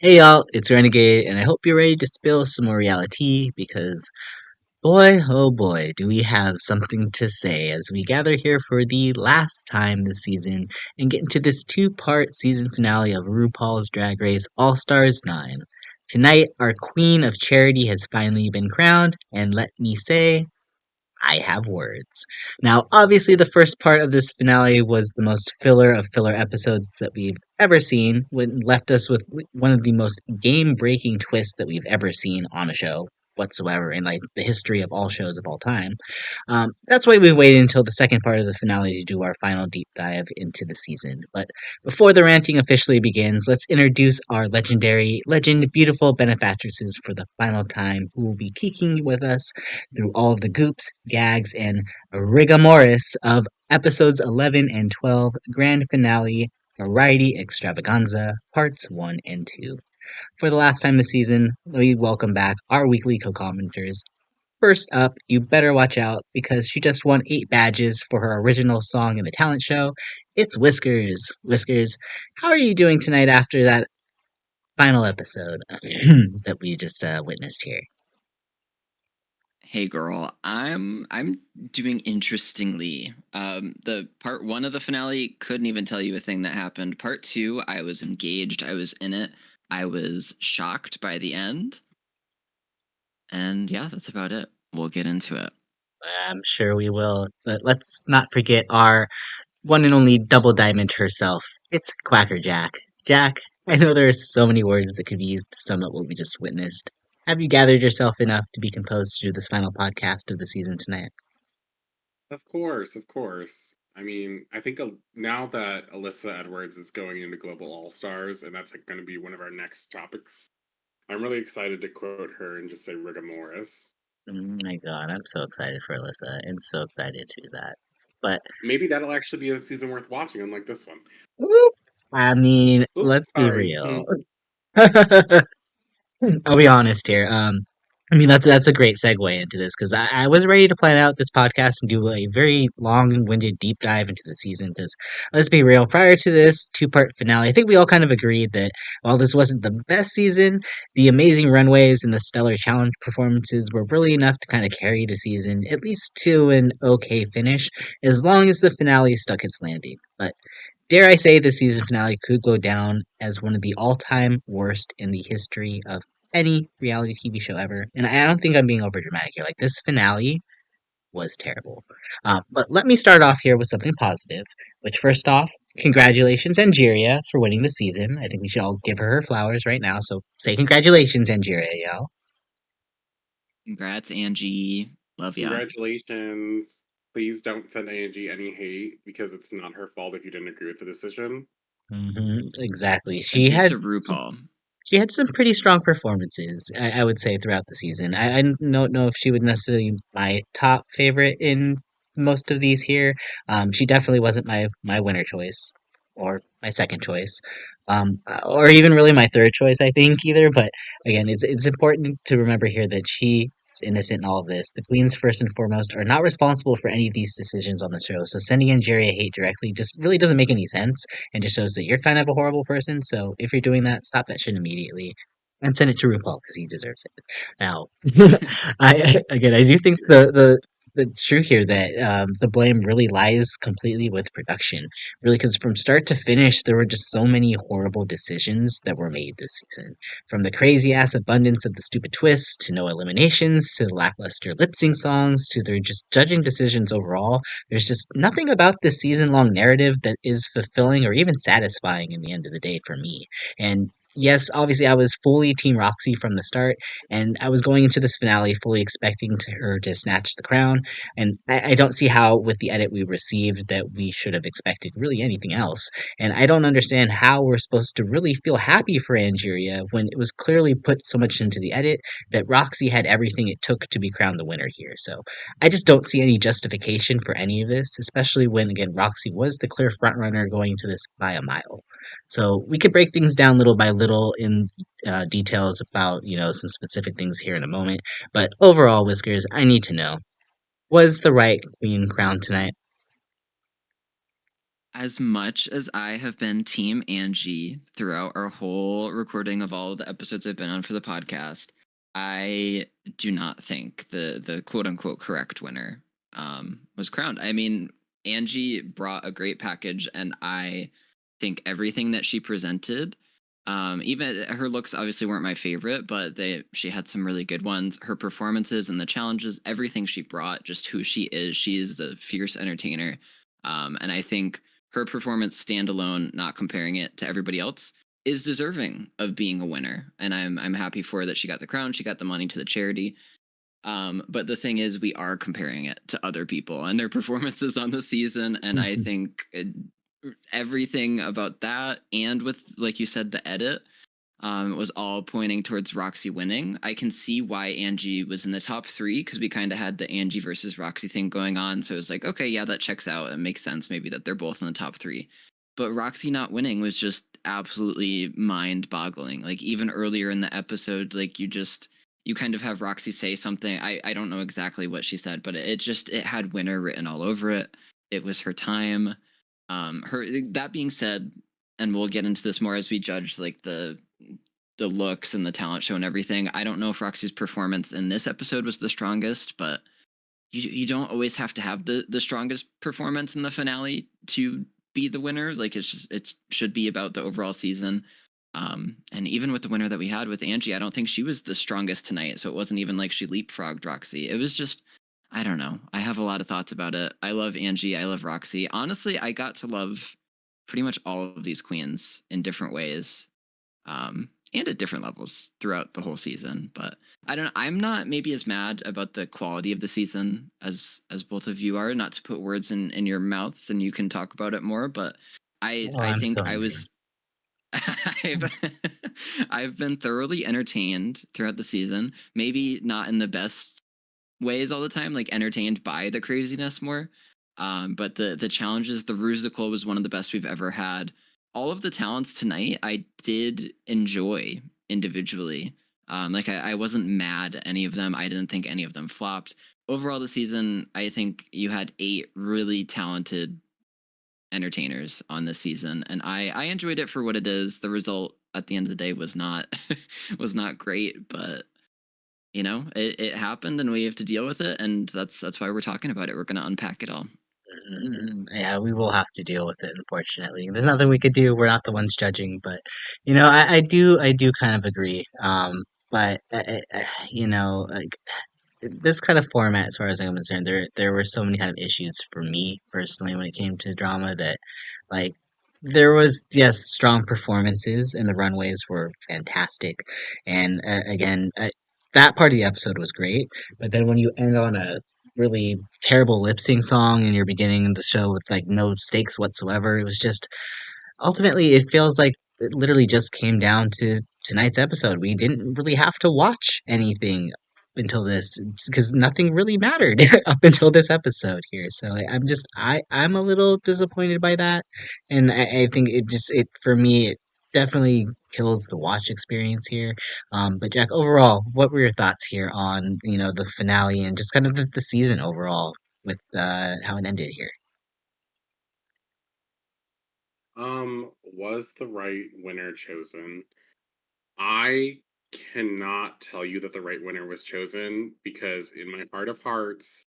Hey y'all, it's Renegayde, and I hope you're ready to spill some more reality because boy, oh boy, do we have something to say as we gather here for the last time this season and get into this two-part season finale of RuPaul's Drag Race All-Stars 9. Tonight, our Queen of Charity has finally been crowned, and let me say, I have words. Now, obviously, the first part of this finale was the most filler of filler episodes that we've ever seen, when left us with one of the most game-breaking twists that we've ever seen on a show whatsoever in like the history of all shows of all time. That's why we waited until the second part of the finale to do our final deep dive into the season. But before the ranting officially begins, let's introduce our legendary, beautiful benefactresses for the final time, who will be kicking with us through all of the goops, gags, and rigamorous of episodes 11 and 12 grand finale variety extravaganza parts 1 and 2. For the last time this season, we welcome back our weekly co-commenters. First up, you better watch out because she just won 8 badges for her original song in the talent show. It's Whiskers. Whiskers, how are you doing tonight after that final episode that we just witnessed here? Hey girl, I'm doing interestingly. The part one of the finale couldn't even tell you a thing that happened. Part two, I was engaged, I was in it, I was shocked by the end, and yeah, that's about it. We'll get into it. I'm sure we will, but let's not forget our one and only double diamond herself. It's QuackrrJack. Jack, I know there are so many words that could be used to sum up what we just witnessed. Have you gathered yourself enough to be composed to do this final podcast of the season tonight? Of course, of course. I mean, I think now that Alyssa Edwards is going into Global All Stars, and that's going to be one of our next topics, I'm really excited to quote her and just say rigomoris. Oh my god, I'm so excited for Alyssa and so excited to do that. But Maybe that'll actually be a season worth watching, unlike this one. whoop, I mean, Oops, let's be sorry. real. I'll be honest here. I mean that's a great segue into this because I was ready to plan out this podcast and do a very long-winded deep dive into the season. Because let's be real, prior to this two-part finale, I think we all kind of agreed that while this wasn't the best season, the amazing runways and the stellar challenge performances were really enough to kind of carry the season at least to an okay finish, as long as the finale stuck its landing. But dare I say, the season finale could go down as one of the all-time worst in the history of any reality TV show ever. And I don't think I'm being overdramatic here. Like, this finale was terrible. But let me start off here with something positive, which first off, congratulations, Angeria, for winning the season. I think we should all give her flowers right now. So say congratulations, Angeria, y'all. Congrats, Angie. Love ya. Congratulations. Please don't send Angie any hate because it's not her fault if you didn't agree with the decision. Exactly. Send it to RuPaul. She had some pretty strong performances, I would say, throughout the season. I don't know if she would necessarily be my top favorite in most of these here. She definitely wasn't my winner choice or my second choice, or even really my third choice. I think either. But again, it's important to remember here that she is innocent in all of this. The queens, first and foremost, are not responsible for any of these decisions on the show. So sending Angeria hate directly just really doesn't make any sense and just shows that you're kind of a horrible person. So if you're doing that, stop that shit immediately and send it to RuPaul because he deserves it. Now, I do think the truth here that the blame really lies completely with production, really, because from start to finish, there were just so many horrible decisions that were made this season. From the crazy ass abundance of the stupid twists to no eliminations to the lackluster lip sync songs to their just judging decisions overall, there's just nothing about this season long narrative that is fulfilling or even satisfying in the end of the day for me. And yes, obviously I was fully Team Roxxxy from the start, and I was going into this finale fully expecting her to snatch the crown. And I don't see how, with the edit we received, that we should have expected really anything else. And I don't understand how we're supposed to really feel happy for Angeria when it was clearly put so much into the edit that Roxy had everything it took to be crowned the winner here. So I just don't see any justification for any of this, especially when, again, Roxy was the clear frontrunner going into this by a mile. So we could break things down little by little in details about, some specific things here in a moment. But overall, Whiskers, I need to know, was the right queen crowned tonight? As much as I have been Team Angie throughout our whole recording of all of the episodes I've been on for the podcast, I do not think the quote unquote correct winner was crowned. I mean, Angie brought a great package, and I think everything that she presented, even her looks obviously weren't my favorite, but she had some really good ones. Her performances and the challenges, everything she brought, just who she is a fierce entertainer. And I think her performance standalone, not comparing it to everybody else, is deserving of being a winner. And I'm happy for her that she got the crown, she got the money to the charity. But the thing is, we are comparing it to other people and their performances on the season, and I think everything about that, and with, like you said, the edit, was all pointing towards Roxxxy winning. I can see why Angie was in the top 3, because we kind of had the Angie versus Roxxxy thing going on. So it was like, okay, yeah, that checks out. It makes sense maybe that they're both in the top 3. But Roxxxy not winning was just absolutely mind-boggling. Like, even earlier in the episode, like, you kind of have Roxxxy say something. I don't know exactly what she said, but it had winner written all over it. It was her time. That being said, and we'll get into this more as we judge like the looks and the talent show and everything. I don't know if Roxy's performance in this episode was the strongest, but you don't always have to have the strongest performance in the finale to be the winner. Like, it should be about the overall season. And even with the winner that we had with Angie, I don't think she was the strongest tonight. So it wasn't even like she leapfrogged Roxxxy. It was just, I don't know. I have a lot of thoughts about it. I love Angie. I love Roxxxy. Honestly, I got to love pretty much all of these queens in different ways, and at different levels throughout the whole season. But I don't know. I'm not maybe as mad about the quality of the season as both of you are. Not to put words in your mouths, and you can talk about it more. But Oh, I I'm think so I angry. was I've I've been thoroughly entertained throughout the season. Maybe not in the best ways all the time, like entertained by the craziness more. But the challenges, the Rusical was one of the best we've ever had. All of the talents tonight, I did enjoy individually. Like, I wasn't mad at any of them. I didn't think any of them flopped. Overall, the season, I think you had 8 really talented entertainers on this season, and I enjoyed it for what it is. The result at the end of the day was not was not great, but it happened, and we have to deal with it, and that's why we're talking about it. We're going to unpack it all. Yeah, we will have to deal with it, unfortunately. There's nothing we could do. We're not the ones judging, but I do kind of agree. But like this kind of format, as far as I'm concerned, there were so many kind of issues for me personally when it came to drama that, like, there was, yes, strong performances and the runways were fantastic, and again, that part of the episode was great. But then when you end on a really terrible lip sync song and you're beginning the show with like no stakes whatsoever, it was just ultimately, it feels like it literally just came down to tonight's episode. We didn't really have to watch anything until this because nothing really mattered up until this episode here. So I'm a little disappointed by that, and I think it for me it definitely kills the watch experience here. But Jack, overall, what were your thoughts here on the finale and just kind of the season overall with how it ended here? Was the right winner chosen? I cannot tell you that the right winner was chosen because in my heart of hearts,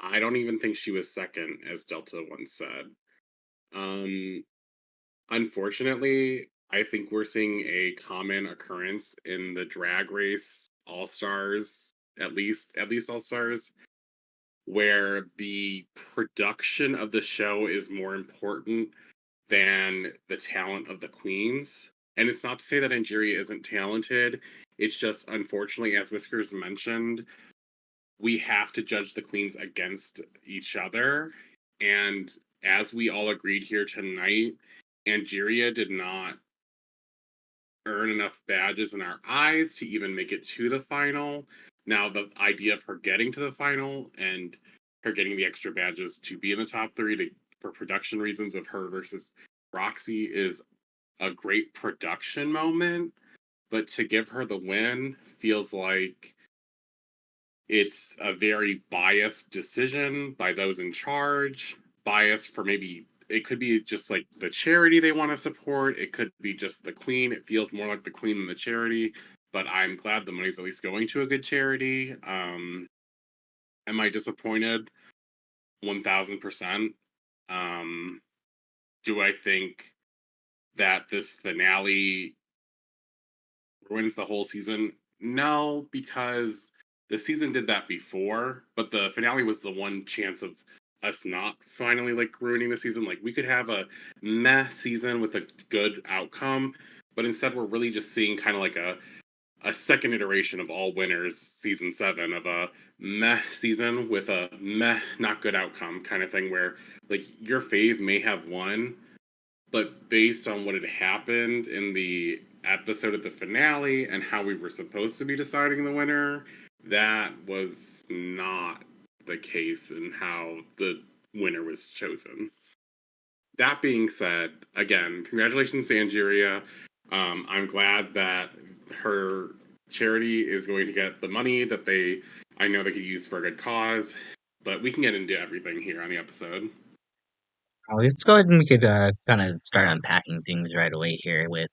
I don't even think she was second, as Delta once said. Um, Unfortunately, I think we're seeing a common occurrence in the drag race all stars, at least all stars, where the production of the show is more important than the talent of the queens. And it's not to say that Angeria isn't talented. It's just, unfortunately, as Whiskers mentioned, we have to judge the queens against each other. And as we all agreed here tonight, Angeria did not earn enough badges in our eyes to even make it to the final. Now, the idea of her getting to the final and her getting the extra badges to be in the top 3 for production reasons of her versus Roxxxy is a great production moment, but to give her the win feels like it's a very biased decision by those in charge, biased for maybe it could be just like the charity they want to support. It could be just the queen. It feels more like the queen than the charity. But I'm glad the money's at least going to a good charity. Am I disappointed? 1000%. Um, do I think that this finale ruins the whole season? No, because the season did that before, but the finale was the one chance of us not finally like ruining the season. Like we could have a meh season with a good outcome, but instead we're really just seeing kind of like a second iteration of All Winners season 7 of a meh season with a meh not good outcome kind of thing where like your fave may have won, but based on what had happened in the episode of the finale and how we were supposed to be deciding the winner, that was not the case in how the winner was chosen. That being said, again, congratulations to Angeria. I'm glad that her charity is going to get the money that I know they could use for a good cause. But we can get into everything here on the episode. Let's go ahead and we could kind of start unpacking things right away here with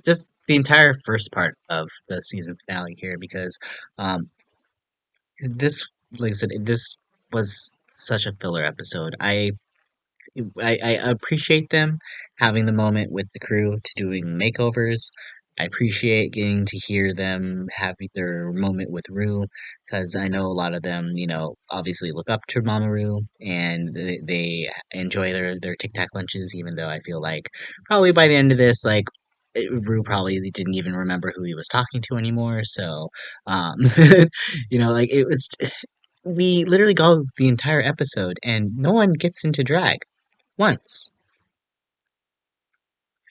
just the entire first part of the season finale here because um, this, like I said, this was such a filler episode. I appreciate them having the moment with the crew to doing makeovers. I appreciate getting to hear them having their moment with Rue because I know a lot of them, obviously look up to Mama Rue and they enjoy their Tic-Tac lunches, even though I feel like probably by the end of this, like, Rue probably didn't even remember who he was talking to anymore. So, um, like it was, we literally go the entire episode and no one gets into drag once.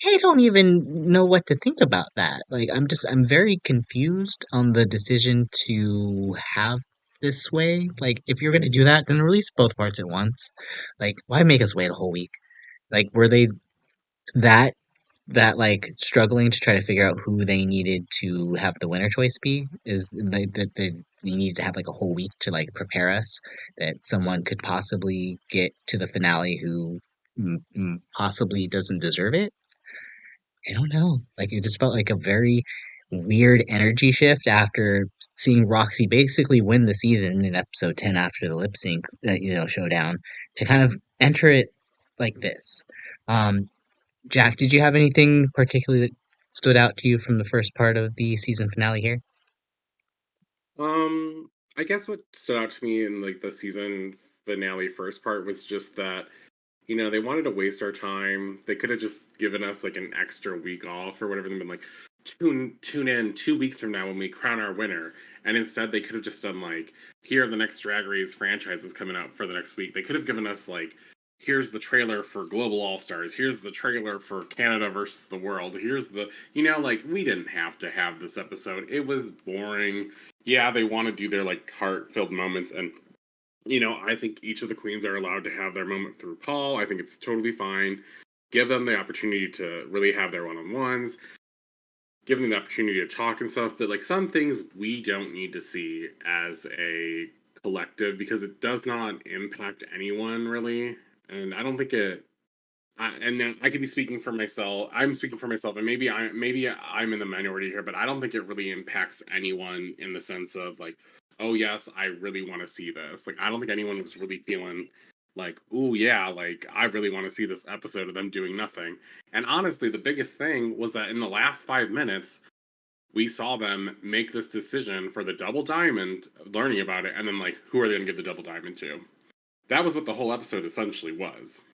I don't even know what to think about that. Like, I'm very confused on the decision to have this way. Like, if you're gonna do that, then release both parts at once. Like, why make us wait a whole week? Like, were they that like struggling to try to figure out who they needed to have the winner choice be? Is that they needed to have like a whole week to like prepare us that someone could possibly get to the finale who possibly doesn't deserve it? I don't know. Like it just felt like a very weird energy shift after seeing Roxxxy basically win the season in episode 10 after the lip sync, showdown to kind of enter it like this. Um, Jack, did you have anything particularly that stood out to you from the first part of the season finale here? I guess what stood out to me in like the season finale first part was just that they wanted to waste our time. They could have just given us like an extra week off or whatever and been like, tune in 2 weeks from now when we crown our winner. And instead they could have just done like, here are the next Drag Race franchises coming out for the next week. They could have given us like, here's the trailer for Global All Stars. Here's the trailer for Canada versus the World. Here's the, like we didn't have to have this episode. It was boring. Yeah, they want to do their like heart-filled moments and I think each of the queens are allowed to have their moment through Paul. I think it's totally fine. Give them the opportunity to really have their one-on-ones. Give them the opportunity to talk and stuff. But like some things we don't need to see as a collective because it does not impact anyone really. And I don't think it. And then I could be speaking for myself. I'm speaking for myself, and maybe I'm in the minority here, but I don't think it really impacts anyone in the sense of like, oh yes, I really want to see this. Like I don't think anyone was really feeling like, oh yeah, like I really want to see this episode of them doing nothing. And honestly, the biggest thing was that in the last 5 minutes, we saw them make this decision for the double diamond, learning about it, and then like, who are they gonna give the double diamond to? That was what the whole episode essentially was.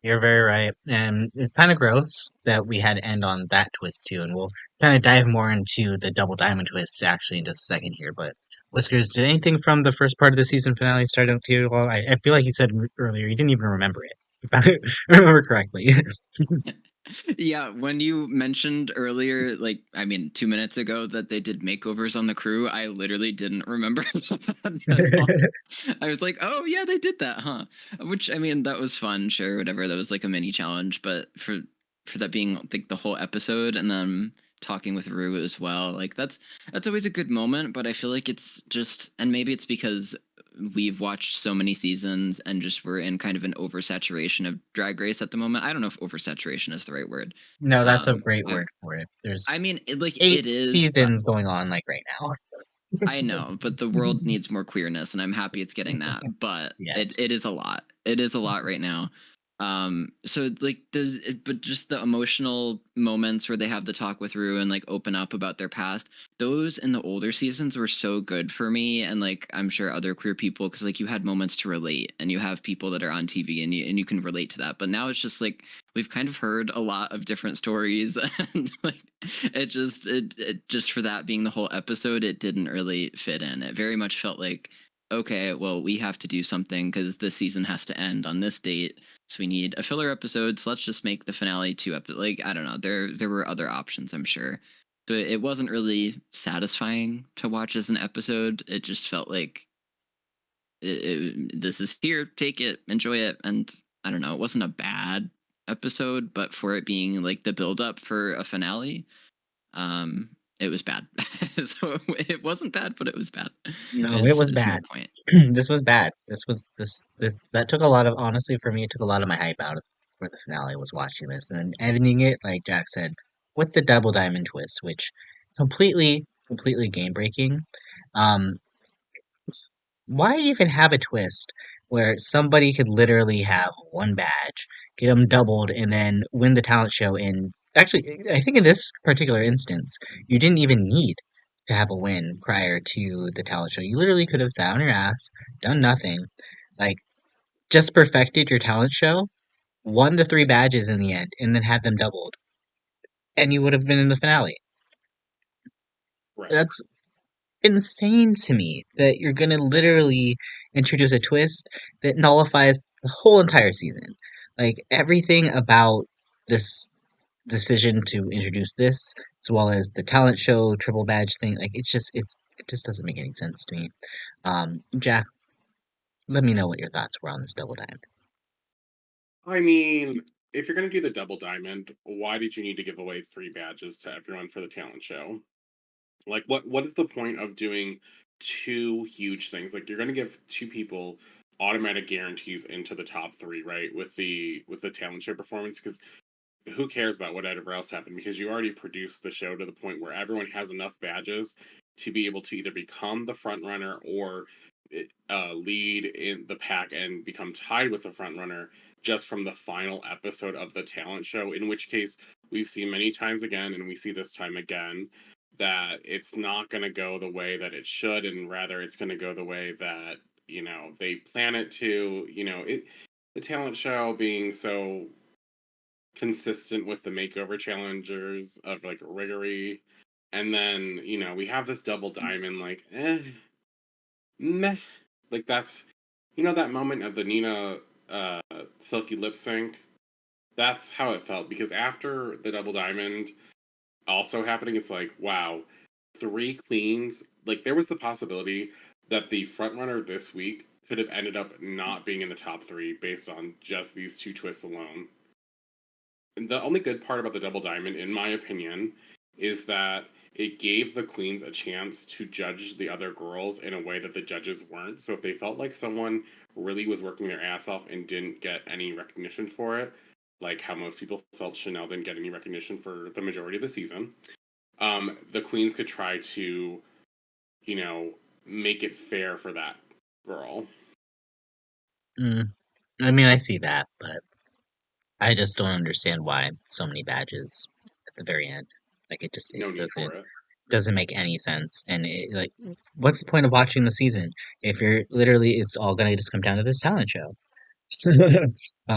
You're very right. And it's kind of gross that we had to end on that twist too. And we'll kind of dive more into the double diamond twist actually in just a second here. But Whiskers, did anything from the first part of the season finale start out to you? Well, I feel like you said earlier you didn't even remember it. If I remember correctly. Yeah, when you mentioned earlier, like, I mean, 2 minutes ago, that they did makeovers on the crew, I literally didn't remember that at all. I was like, oh, yeah, they did that, huh? Which, I mean, that was fun, sure, whatever. That was like a mini challenge, but for that being like the whole episode and then talking with Rue as well, like that's always a good moment, but I feel like it's just, and maybe it's because we've watched so many seasons and just we're in kind of an oversaturation of Drag Race at the moment. I don't know if oversaturation is the right word. No, that's a great I word for it. There's I mean, eight it is, but seasons going on like right now. I know, but the world needs more queerness, and I'm happy it's getting that. But Yes. it is a lot. It is a lot right now. So like but just the emotional moments where they have the talk with Rue and like open up about their past, those in the older seasons were so good for me, and like I'm sure other queer people, because like you had moments to relate, and you have people that are on TV, and you can relate to that. But now it's just like we've kind of heard a lot of different stories, and like it just for that being the whole episode, it didn't really fit in. It very much felt like, okay, well, we have to do something because the season has to end on this date, so we need a filler episode. So let's just make the finale 2 episodes. Like, I don't know, there were other options, I'm sure, but it wasn't really satisfying to watch as an episode. It just felt like this is here, take it, enjoy it. And I don't know, it wasn't a bad episode, but for it being like the build up for a finale, it was bad. So it wasn't bad, but it was bad. No, it was Is my bad. point. This was bad. This that took a lot of, honestly, for me, it took a lot of my hype out of for the finale was watching this and editing it, like Jack said, with the double diamond twist, which completely game breaking. Um, why even have a twist where somebody could literally have one badge, get them doubled, and then win the talent show? In actually, I think in this particular instance, you didn't even need to have a win prior to the talent show. You literally could have sat on your ass, done nothing, like just perfected your talent show, won the 3 badges in the end, and then had them doubled, and you would have been in the finale. Right. That's insane to me that you're gonna literally introduce a twist that nullifies the whole entire season. Like everything about this decision to introduce this, as well as the talent show triple badge thing, like it just doesn't make any sense to me. Jack, let me know what your thoughts were on this double diamond. I mean, if you're going to do the double diamond, why did you need to give away 3 badges to everyone for the talent show? Like, what is the point of doing 2 huge things? Like, you're going to give 2 people automatic guarantees into the top 3, right? With the talent show performance, because who cares about whatever else happened? Because you already produced the show to the point where everyone has enough badges to be able to either become the front runner or lead in the pack and become tied with the front runner just from the final episode of the talent show. In which case, we've seen many times again, and we see this time again, that it's not going to go the way that it should, and rather it's going to go the way that they plan it to. The talent show being so consistent with the makeover challengers of like Riggery. And then, we have this double diamond, like, meh. Like that's that moment of the Nina silky lip sync. That's how it felt. Because after the double diamond also happening, it's like, wow, 3 queens. Like there was the possibility that the front runner this week could have ended up not being in the top 3 based on just these 2 twists alone. The only good part about the double diamond, in my opinion, is that it gave the queens a chance to judge the other girls in a way that the judges weren't. So if they felt like someone really was working their ass off and didn't get any recognition for it, like how most people felt Chanel didn't get any recognition for the majority of the season, the queens could try to, you know, make it fair for that girl. Mm, I mean, I see that, but I just don't understand why so many badges at the very end. Like it No need for it. doesn't make any sense. And like, what's the point of watching the season if you're literally it's all gonna just come down to this talent show?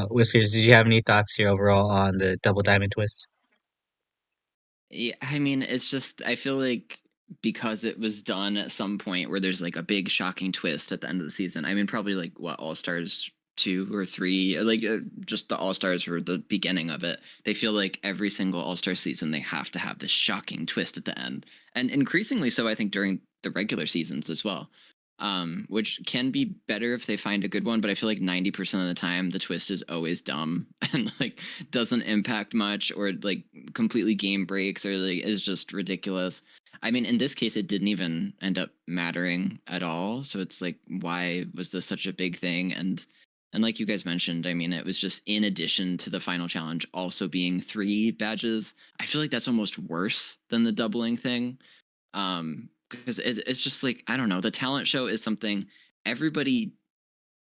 Whiskers, did you have any thoughts here overall on the double diamond twist? Yeah, I mean, it's just I feel like because it was done at some point where there's like a big shocking twist at the end of the season. I mean, probably like what All Stars 2 or 3, like just the All Stars were the beginning of it. They feel like every single All Star season they have to have this shocking twist at the end, and increasingly so I think during the regular seasons as well. Which can be better if they find a good one, but I feel like 90% of the time the twist is always dumb and like doesn't impact much or like completely game breaks or like is just ridiculous. I mean, in this case, it didn't even end up mattering at all. So it's like, why was this such a big thing? And like you guys mentioned, I mean, it was just in addition to the final challenge also being 3 badges. I feel like that's almost worse than the doubling thing. Because it's just like, I don't know, the talent show is something everybody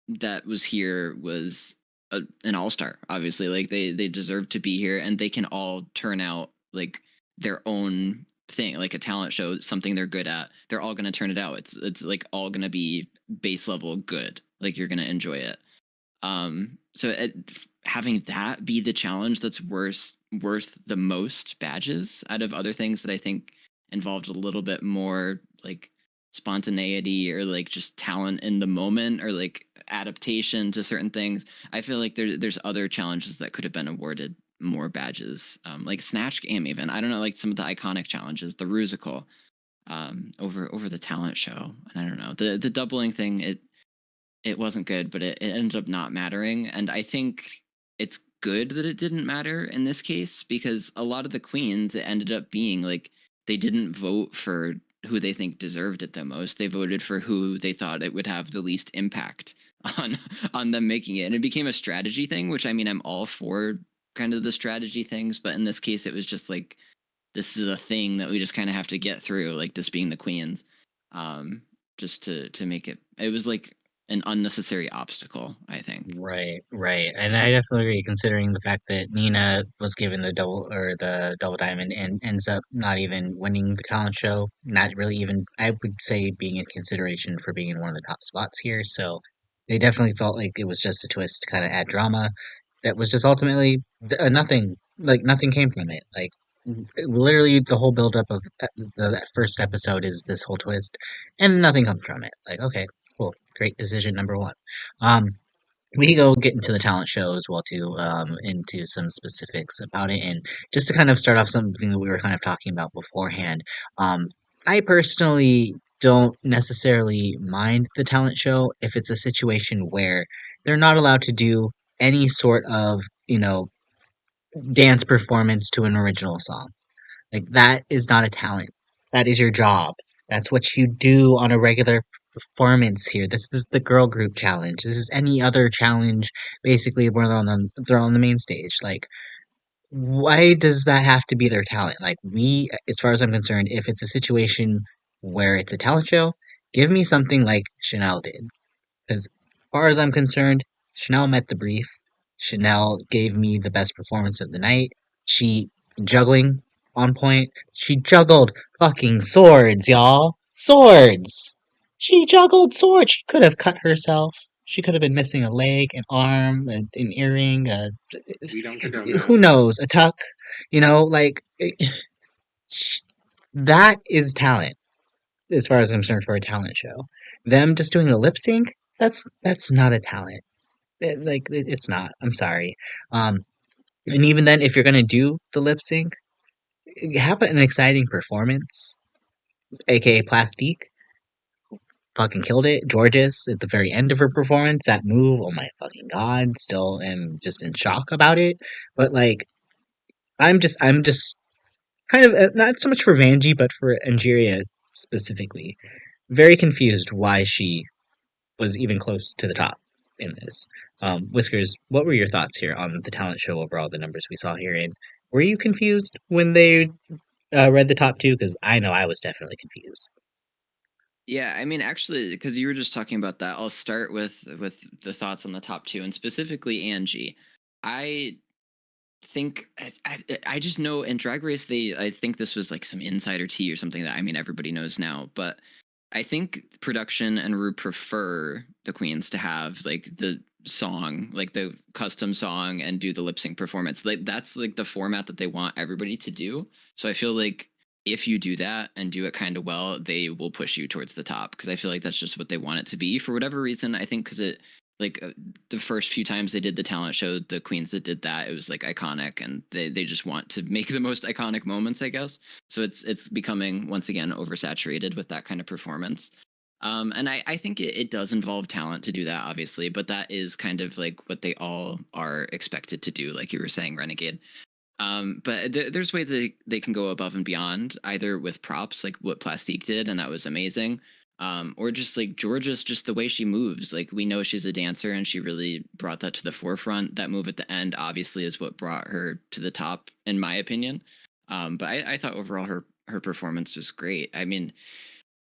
that was here was an all-star, obviously. Like they deserve to be here, and they can all turn out like their own thing, like a talent show, something they're good at. They're all going to turn it out. It's like all going to be base level good. Like you're going to enjoy it. So having that be the challenge that's worth the most badges out of other things that I think involved a little bit more like spontaneity or like just talent in the moment or like adaptation to certain things. I feel like there's other challenges that could have been awarded more badges, like Snatch Game even. I don't know, like some of the iconic challenges, the Rusical, over the talent show. And I don't know, the doubling thing, it wasn't good, but it ended up not mattering. And I think it's good that it didn't matter in this case because a lot of the queens, it ended up being like they didn't vote for who they think deserved it the most. They voted for who they thought it would have the least impact on on them making it. And it became a strategy thing, which I mean I'm all for kind of the strategy things, but in this case it was just like this is a thing that we just kind of have to get through, like this being the queens. Just to make it was like an unnecessary obstacle, I think. Right, right. And I definitely agree considering the fact that Nina was given the double diamond and ends up not even winning the talent show, not really even I would say being in consideration for being in one of the top spots here. So they definitely felt like it was just a twist to kind of add drama that was just ultimately nothing, like nothing came from it. Like literally the whole buildup of the first episode is this whole twist and nothing comes from it. Like, okay, cool. Great decision number one. Um, we can go get into the talent show as well too, into some specifics about it, and just to kind of start off something that we were kind of talking about beforehand. Um, I personally don't necessarily mind the talent show if it's a situation where they're not allowed to do any sort of, dance performance to an original song. Like that is not a talent. That is your job. That's what you do on a regular performance here. This is the girl group challenge. This is any other challenge basically where they're on the main stage. Like why does that have to be their talent? Like we as far as I'm concerned, if it's a situation where it's a talent show, give me something like Chanel did. Because as far as I'm concerned, Chanel met the brief. Chanel gave me the best performance of the night. She juggling on point. She juggled fucking swords, y'all. Swords. She juggled swords. She could have cut herself. She could have been missing a leg, an arm, an earring, We don't condone that. who knows, a tuck. Like that is talent as far as I'm concerned for a talent show. Them just doing a lip sync, that's not a talent. It's not. I'm sorry. Um, and even then, if you're gonna do the lip sync, have an exciting performance, aka Plastique. Fucking killed it. Georges at the very end of her performance, that move, oh my fucking god, still am just in shock about it. But like, I'm just kind of not so much for Vanjie, but for Angeria specifically, very confused why she was even close to the top in this. Whiskers, what were your thoughts here on the talent show overall, the numbers we saw here? And were you confused when they read the top two? Because I know I was definitely confused. Yeah, I mean, actually, because you were just talking about that, I'll start with the thoughts on the top 2, and specifically Angie. I think I just know in Drag Race I think this was like some insider tea or something that I mean everybody knows now, but I think production and Ru prefer the queens to have like the song, like the custom song, and do the lip sync performance. Like that's like the format that they want everybody to do. So I feel like if you do that and do it kind of well, they will push you towards the top because I feel like that's just what they want it to be for whatever reason. I think because it like the first few times they did the talent show, the queens that did that, it was like iconic, and they just want to make the most iconic moments, I guess. So it's becoming once again oversaturated with that kind of performance. And I think it does involve talent to do that, obviously, but that is kind of like what they all are expected to do, like you were saying, Renegade. But there's ways they can go above and beyond, either with props like what Plastique did, and that was amazing, or just like Georgia's just the way she moves. Like we know she's a dancer, and she really brought that to the forefront. That move at the end, obviously, is what brought her to the top, in my opinion. But I thought overall her performance was great. I mean,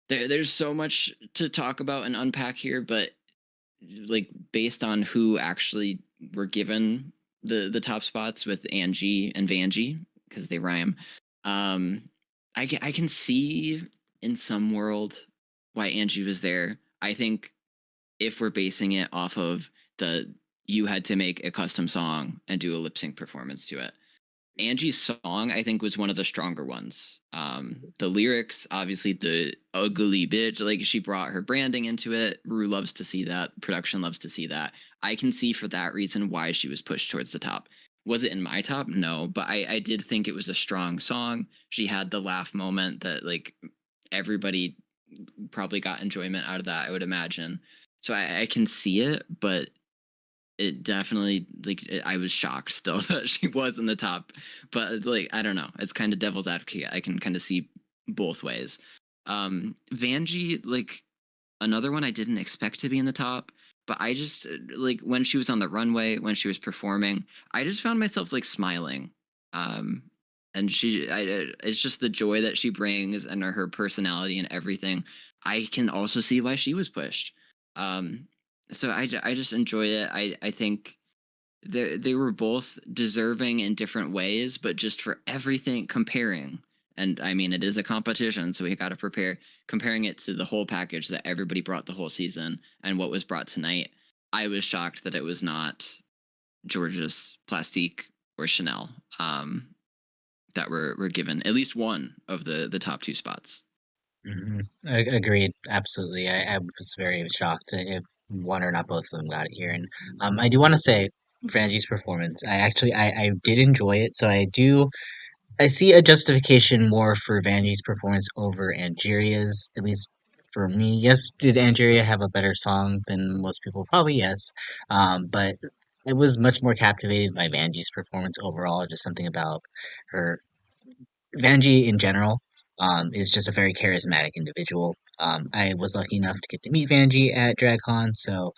there's so much to talk about and unpack here, but like based on who actually were given the top spots with Angie and Vanjie because they rhyme. Um, I can see in some world why Angie was there. I think if we're basing it off of the you had to make a custom song and do a lip sync performance to it. Angie's song, I think, was one of the stronger ones. The lyrics, obviously, the ugly bitch, like she brought her branding into it. Rue loves to see that. Production loves to see that. I can see for that reason why she was pushed towards the top. Was it in my top? No, but I did think it was a strong song. She had the laugh moment that like everybody probably got enjoyment out of that, I would imagine. So I can see it, but it definitely I was shocked still that she was in the top, but like I don't know, it's kind of devil's advocate. I can kind of see both ways. Vanjie, like another one I didn't expect to be in the top, but I just like when she was on the runway, when she was performing, I just found myself like smiling. Um, and it's just the joy that she brings and her personality and everything. I can also see why she was pushed. Um, so I just enjoy it. I think they were both deserving in different ways, but just for everything comparing, and I mean it is a competition, so we got to prepare. Comparing it to the whole package that everybody brought the whole season and what was brought tonight, I was shocked that it was not George's Plastique or Chanel that were given at least one of the top two spots. Agreed, absolutely. I was very shocked if one or not both of them got it here. And I do want to say, Frangie's performance, I did enjoy it. So I see a justification more for Vanjie's performance over Angeria's, at least for me. Yes, did Angeria have a better song than most people? Probably yes. But I was much more captivated by Vanjie's performance overall. Just something about her Vanjie in general is just a very charismatic individual. I was lucky enough to get to meet Vanjie at DragCon, so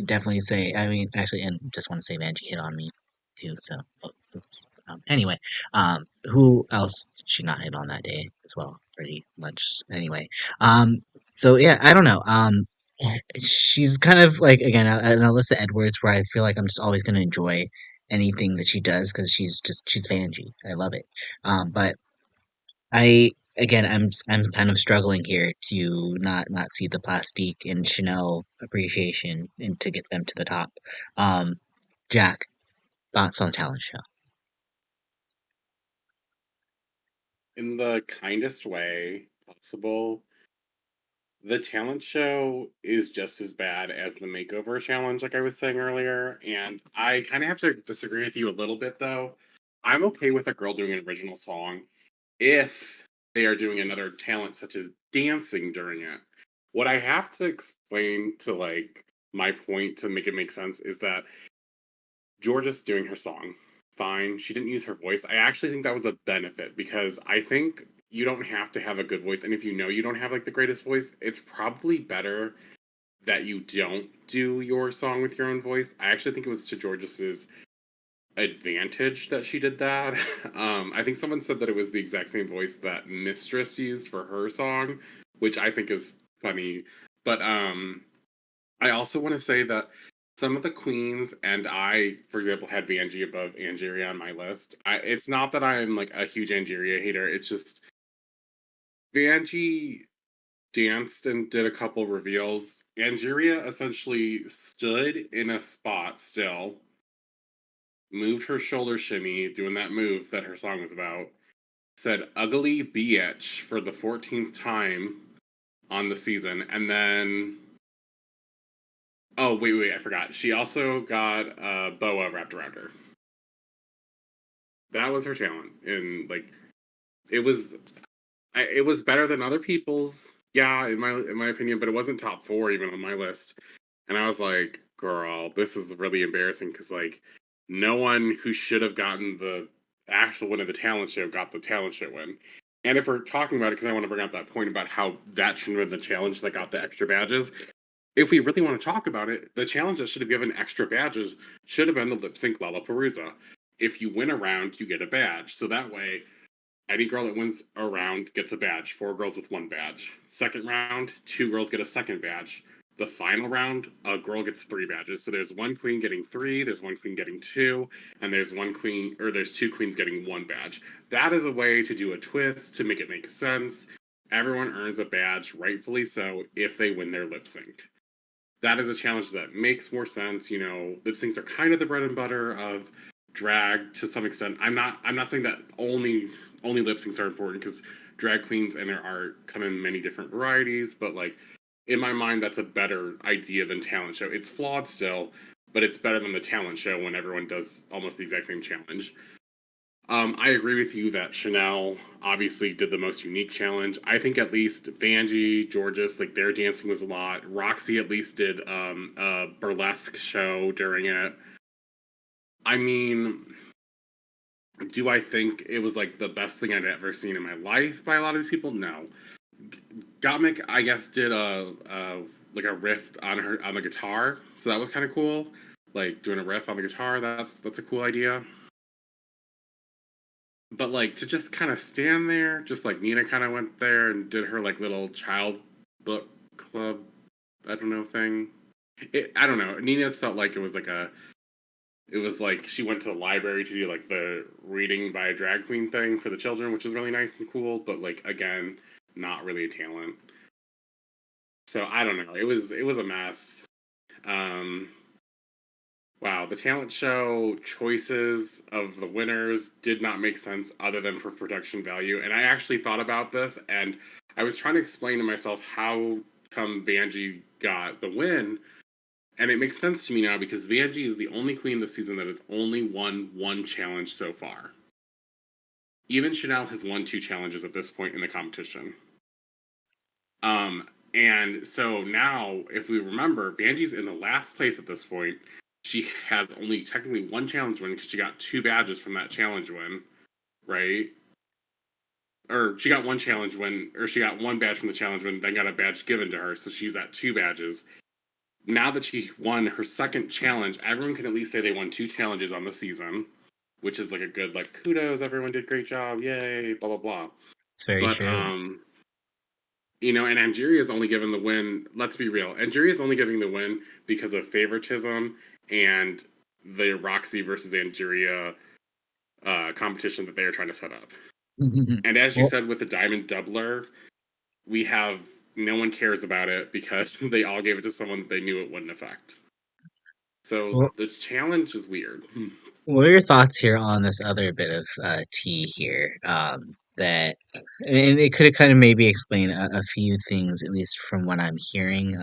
definitely say. I mean, actually, and just want to say Vanjie hit on me too. So, oops. Anyway, who else did she not hit on that day as well? Pretty much. Anyway, um, so yeah, I don't know. She's kind of like again an Alyssa Edwards, where I feel like I'm just always gonna enjoy anything that she does because she's Vanjie. I love it. But I again, I'm kind of struggling here to not see the Plastique and Chanel appreciation and to get them to the top. Um, Jack, thoughts on talent show? In the kindest way possible, the talent show is just as bad as the makeover challenge, like I was saying earlier. And I kind of have to disagree with you a little bit, though. I'm okay with a girl doing an original song if they are doing another talent, such as dancing during it. What I have to explain to like my point to make it make sense is that Georgia's doing her song. Fine. She didn't use her voice. I actually think that was a benefit because I think you don't have to have a good voice. And if you know you don't have like the greatest voice, it's probably better that you don't do your song with your own voice. I actually think it was to George's advantage that she did that. I think someone said that it was the exact same voice that Mistress used for her song, which I think is funny. But I also want to say that some of the queens and I, for example, had Vanjie above Angeria on my list. It's not that I'm like a huge Angeria hater. It's just Vanjie danced and did a couple reveals. Angeria essentially stood in a spot still, moved her shoulder shimmy, doing that move that her song was about, said ugly bitch for the 14th time on the season, and then oh wait, I forgot. She also got a boa wrapped around her. That was her talent, and like it was, it was better than other people's. Yeah, in my opinion, but it wasn't top four even on my list. And I was like, girl, this is really embarrassing because like no one who should have gotten the actual win of the talent show got the talent show win. And if we're talking about it, because I want to bring up that point about how that should have been the challenge that got the extra badges, if we really want to talk about it, the challenge that should have given extra badges should have been the lip sync Lollapalooza. If you win a round, you get a badge. So that way, any girl that wins a round gets a badge. 4 girls with 1 badge. Second round, 2 girls get a second badge. The final round, a girl gets 3 badges. So there's 1 queen getting 3, there's 1 queen getting 2, and there's 2 queens getting 1 badge. That is a way to do a twist to make it make sense. Everyone earns a badge, rightfully so, if they win their lip sync. That is a challenge that makes more sense. Lip syncs are kind of the bread and butter of drag to some extent. I'm not saying that only lip syncs are important, because drag queens and their art come in many different varieties, but like in my mind that's a better idea than talent show. It's flawed still, but it's better than the talent show when everyone does almost the exact same challenge. I agree with you that Chanel obviously did the most unique challenge. I think at least Vanjie, Georges, like their dancing was a lot. Roxxxy at least did a burlesque show during it. I mean, do I think it was like the best thing I'd ever seen in my life by a lot of these people? No. Gottmik, I guess, did a like a riff on the guitar, so that was kind of cool. Like doing a riff on the guitar, that's a cool idea. But like to just kind of stand there, just like Nina kind of went there and did her like little child book club, I don't know, thing. I don't know. Nina's felt like it was like she went to the library to do like the reading by a drag queen thing for the children, which is really nice and cool, but like again, not really a talent. So I don't know. It was a mess. Um, wow, the talent show choices of the winners did not make sense other than for production value. And I actually thought about this, and I was trying to explain to myself how come Vanjie got the win. And it makes sense to me now because Vanjie is the only queen this season that has only won 1 challenge so far. Even Chanel has won 2 challenges at this point in the competition. And so now, if we remember, Vanjie's in the last place at this point. She has only technically 1 challenge win because she got 2 badges from that challenge win, right? Or she got 1 challenge win, or she got 1 badge from the challenge win, then got a badge given to her, so she's at 2 badges. Now that she won her second challenge, everyone can at least say they won 2 challenges on the season, which is like a good like kudos, everyone did a great job, yay, blah blah blah. It's very But true. and Angeria is only given the win. Let's be real. Angeria is only giving the win because of favoritism and the Roxxxy versus Angeria competition that they are trying to set up. And as you Well, said with the Diamond Doubler, we have no one cares about it because they all gave it to someone that they knew it wouldn't affect. So well, the challenge is weird. what are your thoughts here on this other bit of tea here? That and it could have kind of maybe explain a few things, at least from what I'm hearing.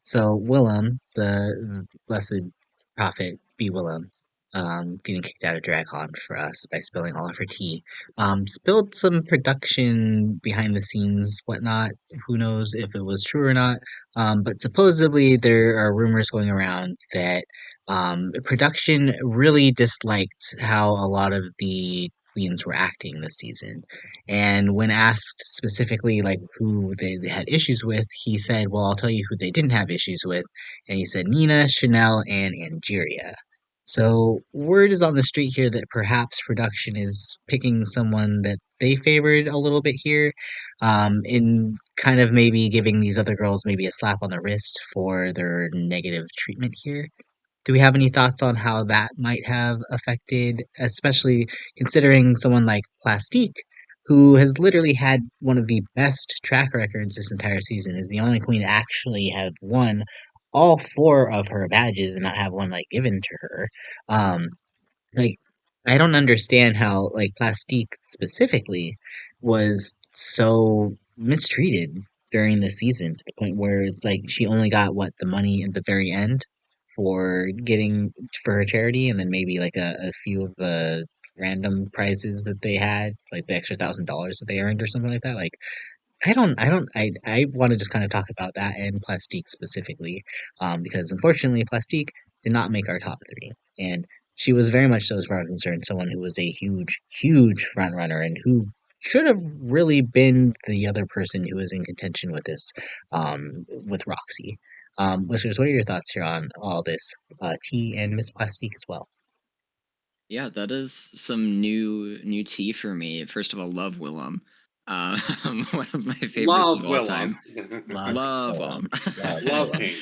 So Willem, the blessed prophet be Willem, getting kicked out of DragCon for us by spilling all of her tea. Spilled some production behind the scenes, whatnot. Who knows if it was true or not? But supposedly there are rumors going around that production really disliked how a lot of the queens were acting this season. And when asked specifically like who they had issues with, he said, "Well, I'll tell you who they didn't have issues with." And he said Nina, Chanel, and Angeria. So word is on the street here that perhaps production is picking someone that they favored a little bit here, in kind of maybe giving these other girls maybe a slap on the wrist for their negative treatment here. Do we have any thoughts on how that might have affected, especially considering someone like Plastique, who has literally had one of the best track records this entire season, is the only queen to actually have won all 4 of her badges and not have one like given to her. Um, like, I don't understand how, like, Plastique specifically was so mistreated during the season to the point where it's like she only got what the money at the very end for getting for her charity, and then maybe like a few of the random prizes that they had, like the extra $1,000 that they earned or something like that. Like, I want to just kind of talk about that and Plastique specifically, because unfortunately Plastique did not make our top 3. And she was very much so, as far as I'm concerned, someone who was a huge front runner and who should have really been the other person who was in contention with this, with Roxxxy. Listeners, what are your thoughts here on all this, tea and Miss Plastique as well? Yeah, that is some new tea for me. First of all, love Willem. One of my favorites of Love all Willem. time. Love Love Willem. Willem. Love Love Willem. Pink.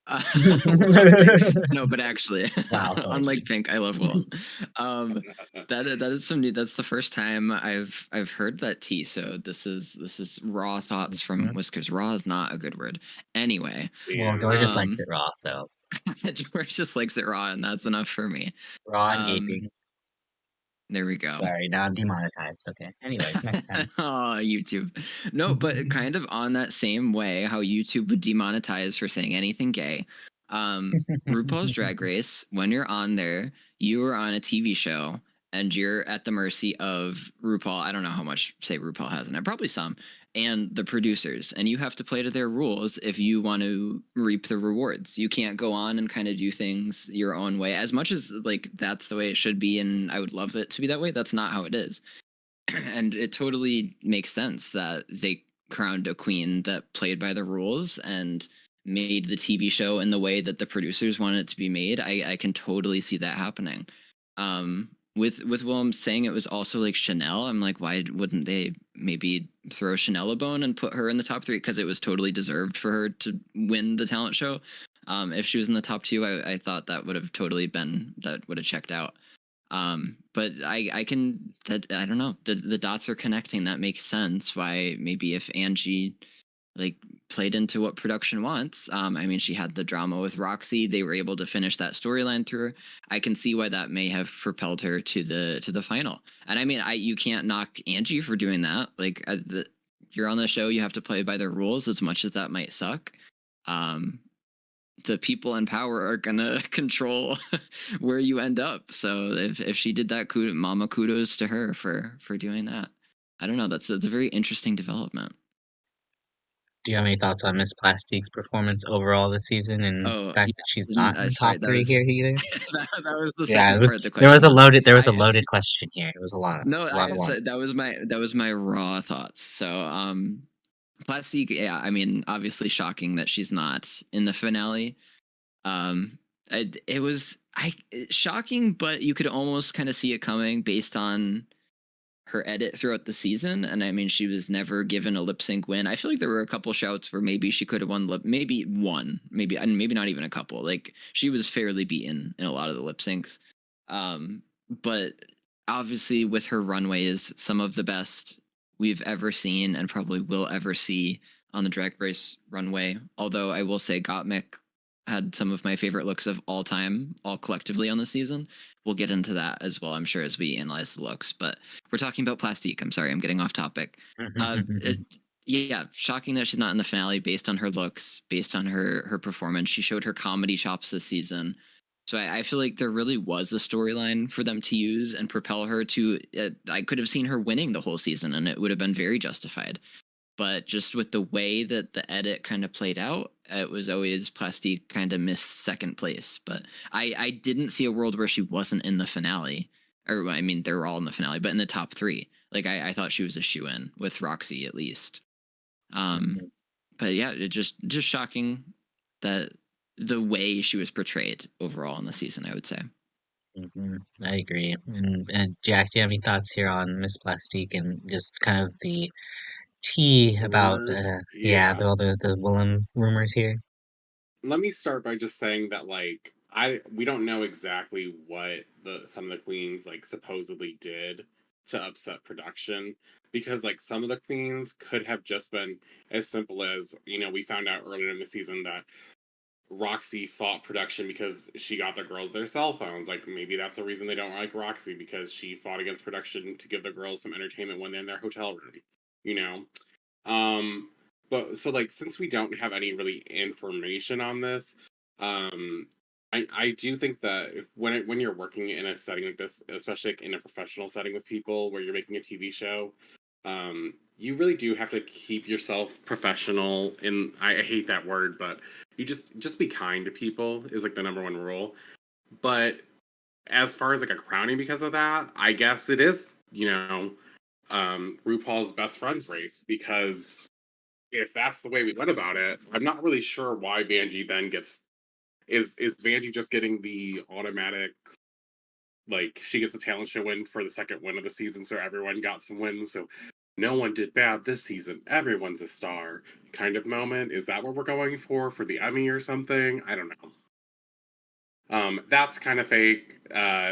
Love Pink. No, but actually, Wow, unlike gorgeous. Pink, I love Willem. Um, that is some new. That's the first time I've heard that tea. So this is raw thoughts from Mhm. Whiskers. Raw is not a good word. Anyway, Well, Damn. George just likes um, it raw, so George just likes it raw, and that's enough for me. raw and Um, gaping. there we go. Sorry, now I'm demonetized. Okay. Anyways, next time. Oh, YouTube. No, but kind of on that same way, how YouTube would demonetize for saying anything gay. RuPaul's Drag Race, when you're on there, you are on a TV show and you're at the mercy of RuPaul. I don't know how much say RuPaul has in it, probably some, and the producers. And you have to play to their rules if you want to reap the rewards. You can't go on and kind of do things your own way. As much as like that's the way it should be, and I would love it to be that way, that's not how it is. And it totally makes sense that they crowned a queen that played by the rules and made the TV show in the way that the producers wanted it to be made. I can totally see that happening. With Willem saying it was also like Chanel, I'm like, why wouldn't they maybe throw Chanel a bone and put her in the top three? Because it was totally deserved for her to win the talent show. If she was in the top two, I thought that would have totally been that would have checked out. But I can that I don't know, the dots are connecting. That makes sense. Why maybe if Angie like played into what production wants. I mean, she had the drama with Roxxxy. They were able to finish that storyline through her. I can see why that may have propelled her to the final. And I mean, you can't knock Angie for doing that. Like you're on the show, you have to play by their rules, as much as that might suck. Um, the people in power are gonna control where you end up. So if she did that, mama kudos to her for doing that. I don't know. That's a very interesting development. Do you have any thoughts on Miss Plastique's performance overall this season and the Oh fact yeah, that she's not in the top sorry. That three was here either? that was the Yeah, it second was. part of the There was question. a loaded. There was a I loaded question here. It was no, a lot of so ones. that was my raw thoughts. So Plastique, yeah, I mean, obviously shocking that she's not in the finale. It was shocking, but you could almost kind of see it coming based on her edit throughout the season. And I mean, she was never given a lip sync win. I feel like there were a couple shouts where maybe she could have won maybe one, maybe, and maybe not even a couple. Like she was fairly beaten in a lot of the lip syncs. But obviously, with her runways, some of the best we've ever seen and probably will ever see on the Drag Race runway. Although I will say, Gottmik had some of my favorite looks of all time, all collectively on the season. We'll get into that as well, I'm sure, as we analyze the looks. But we're talking about Plastique. I'm sorry, I'm getting off topic. It, yeah, shocking that she's not in the finale based on her looks, based on her performance. She showed her comedy chops this season. So I feel like there really was a storyline for them to use and propel her to. I could have seen her winning the whole season, and it would have been very justified. But just with the way that the edit kind of played out, it was always Plastique kind of missed second place. But I didn't see a world where she wasn't in the finale. Or I mean, they were all in the finale, but in the top three. Like I thought she was a shoe in with Roxxxy at least. But yeah, it just shocking that the way she was portrayed overall in the season, I would say. I agree. And Jack, do you have any thoughts here on Miss Plastique and just kind of the tea The about, rumors. yeah, Yeah. all the Willem rumors here? Let me start by just saying that like we don't know exactly what some of the queens like supposedly did to upset production, because like some of the queens could have just been as simple as, we found out earlier in the season that Roxxxy fought production because she got the girls their cell phones. Like maybe that's the reason they don't like Roxxxy, because she fought against production to give the girls some entertainment when they're in their hotel room. You know, um, but so like since we don't have any really information on this, um, I do think that when you're working in a setting like this, especially like in a professional setting with people where you're making a TV show, you really do have to keep yourself professional. And I hate that word, but you just be kind to people is like the number one rule. But as far as like a crowning because of that, I guess it is, RuPaul's best friends race, because if that's the way we went about it, I'm not really sure why Vanjie then gets is Vanjie just getting the automatic, like, she gets the talent show win for the second win of the season, so everyone got some wins, so no one did bad this season, everyone's a star kind of moment. Is that what we're going for the Emmy or something? I don't know. That's kind of fake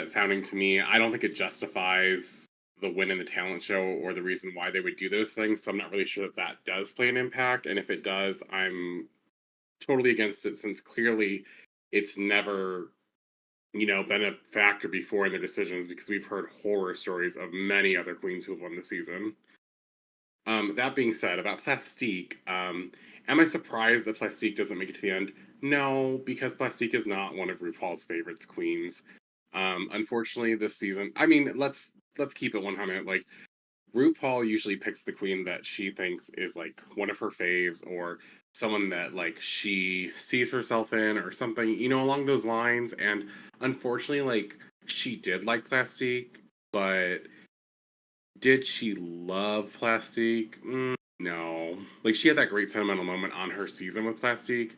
sounding to me. I don't think it justifies the win in the talent show or the reason why they would do those things. So I'm not really sure that that does play an impact. And if it does, I'm totally against it, since clearly it's never, been a factor before in their decisions, because we've heard horror stories of many other queens who have won the season. That being said, about Plastique, am I surprised that Plastique doesn't make it to the end? No, because Plastique is not one of RuPaul's favorites queens. Unfortunately, this season, I mean, let's keep it 100. Like, RuPaul usually picks the queen that she thinks is like one of her faves, or someone that like she sees herself in, or something, along those lines. And unfortunately, like, she did like Plastique, but did she love Plastique? No. Like, she had that great sentimental moment on her season with Plastique,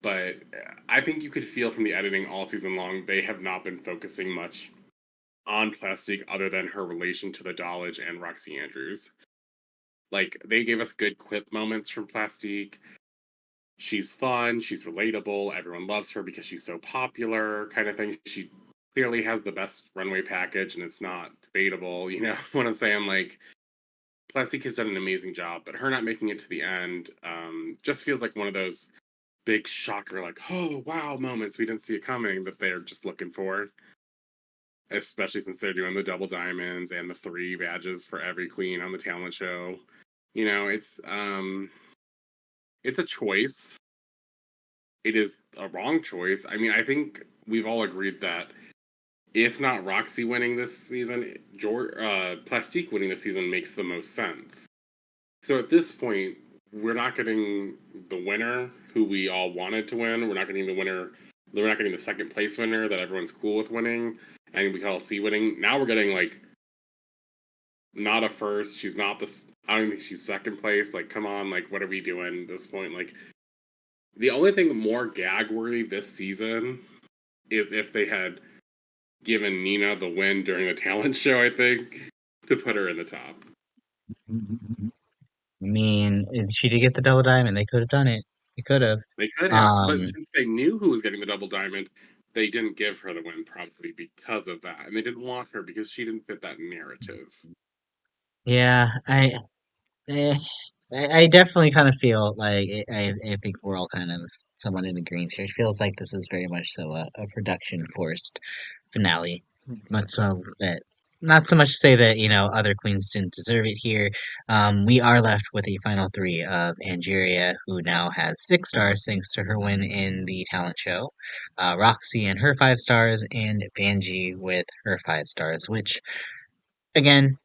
but I think you could feel from the editing all season long they have not been focusing much on Plastique other than her relation to the Dollage and Roxxxy Andrews. Like, they gave us good quip moments from Plastique. She's fun, she's relatable, everyone loves her because she's so popular, kind of thing. She clearly has the best runway package, and it's not debatable, you know what I'm saying? Like, Plastique has done an amazing job, but her not making it to the end just feels like one of those big shocker, like, oh wow moments we didn't see it coming, that they're just looking for. Especially since they're doing the double diamonds and the 3 badges for every queen on the talent show. It's a choice. It is a wrong choice. I mean, I think we've all agreed that if not Roxxxy winning this season, Plastique winning this season makes the most sense. So at this point, we're not getting the winner who we all wanted to win. We're not getting the winner. We're not getting the second place winner that everyone's cool with winning, and we can all see winning. Now we're getting like not a first. She's not this. I don't even think she's second place. Like, come on, like, what are we doing at this point? Like, the only thing more gag worthy this season is if they had given Nina the win during the talent show, I think, to put her in the top. I mean, she did get the double diamond. They could have done it. They could have. They could have, but Um, since they knew who was getting the double diamond, they didn't give her the win, probably because of that. And they didn't want her because she didn't fit that narrative. yeah, eh, I definitely kind of feel like I think we're all kind of somewhat in agreement here. It feels like this is very much so a production forced finale. Much so that, not so much to say that, other queens didn't deserve it here. We are left with a final 3 of Angeria, who now has 6 stars thanks to her win in the talent show. Roxy and her 5 stars, and Vanjie with her 5 stars, which, again,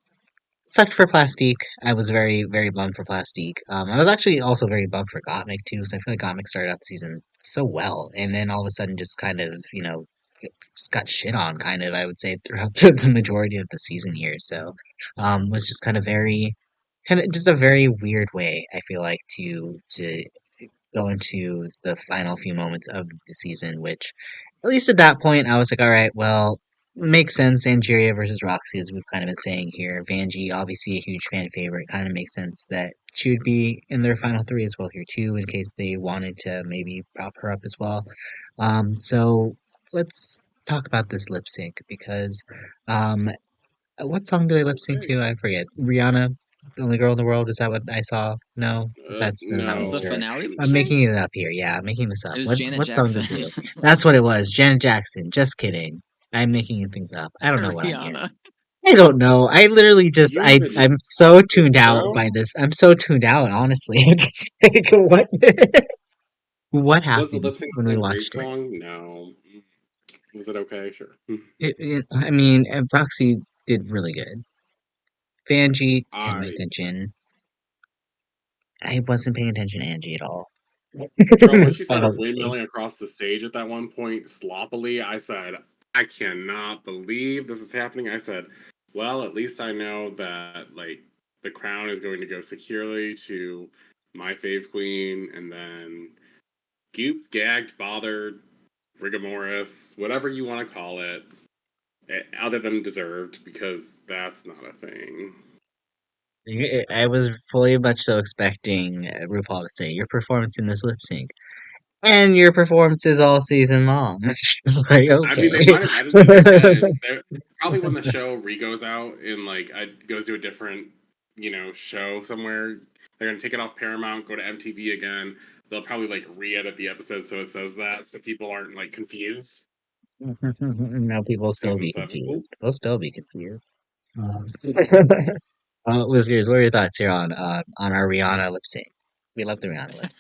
sucked for Plastique. I was very, very bummed for Plastique. I was actually also very bummed for Gottmik too, because I feel like Gottmik started out the season so well, and then all of a sudden just kind of, just got shit on, kind of, I would say, throughout the majority of the season here. So, was just kind of just a very weird way, I feel like, to go into the final few moments of the season, which, at least at that point, I was like, all right, well, makes sense. Angeria versus Roxy, as we've kind of been saying here. Vanjie, obviously a huge fan favorite, kind of makes sense that she would be in their final 3 as well here too, in case they wanted to maybe prop her up as well. So let's talk about this lip sync, because um, what song do they lip sync Okay. to? I forget. Rihanna, the only girl in the world. Is that what I saw? No, that's I'm That not was even the sure. No. finale lip I'm sync. making it up here. Yeah, I'm making this up. It was What Janet what song did Jackson. they? That's what it was. Janet Jackson. Just kidding. I'm making things up. I don't know what I'm hearing. Rihanna. I don't know. I literally just You even I'm so watched the tuned out by show? this. I'm so tuned out, honestly. I'm just like, what Was the happened lip sync when we song a great watched it? song? No. Was it okay? Sure. I mean, Roxy did really good. Vanjie had my I attention. I wasn't paying attention to Angie at all. Girl, when This she final started lip sync. windmilling across the stage at that one point sloppily, I said, I cannot believe this is happening. I said, well, at least I know that like the crown is going to go securely to my fave queen, and then goop, gagged, bothered, rigomoris, whatever you want to call it, other than deserved, because that's not a thing. I was fully much so expecting RuPaul to say your performance in this lip sync and your performances all season long. It's like I mean, they okay. might have edited it in. Probably when the show re-goes out and like goes to a different, show somewhere, they're gonna take it off Paramount, go to MTV again. They'll probably like re-edit the episode so it says that, so people aren't like confused. Now people will still Season be 7. confused. They'll still be confused. Um, Whiskers, what are your thoughts here on our Rihanna lip sync? We love the Rihanna lip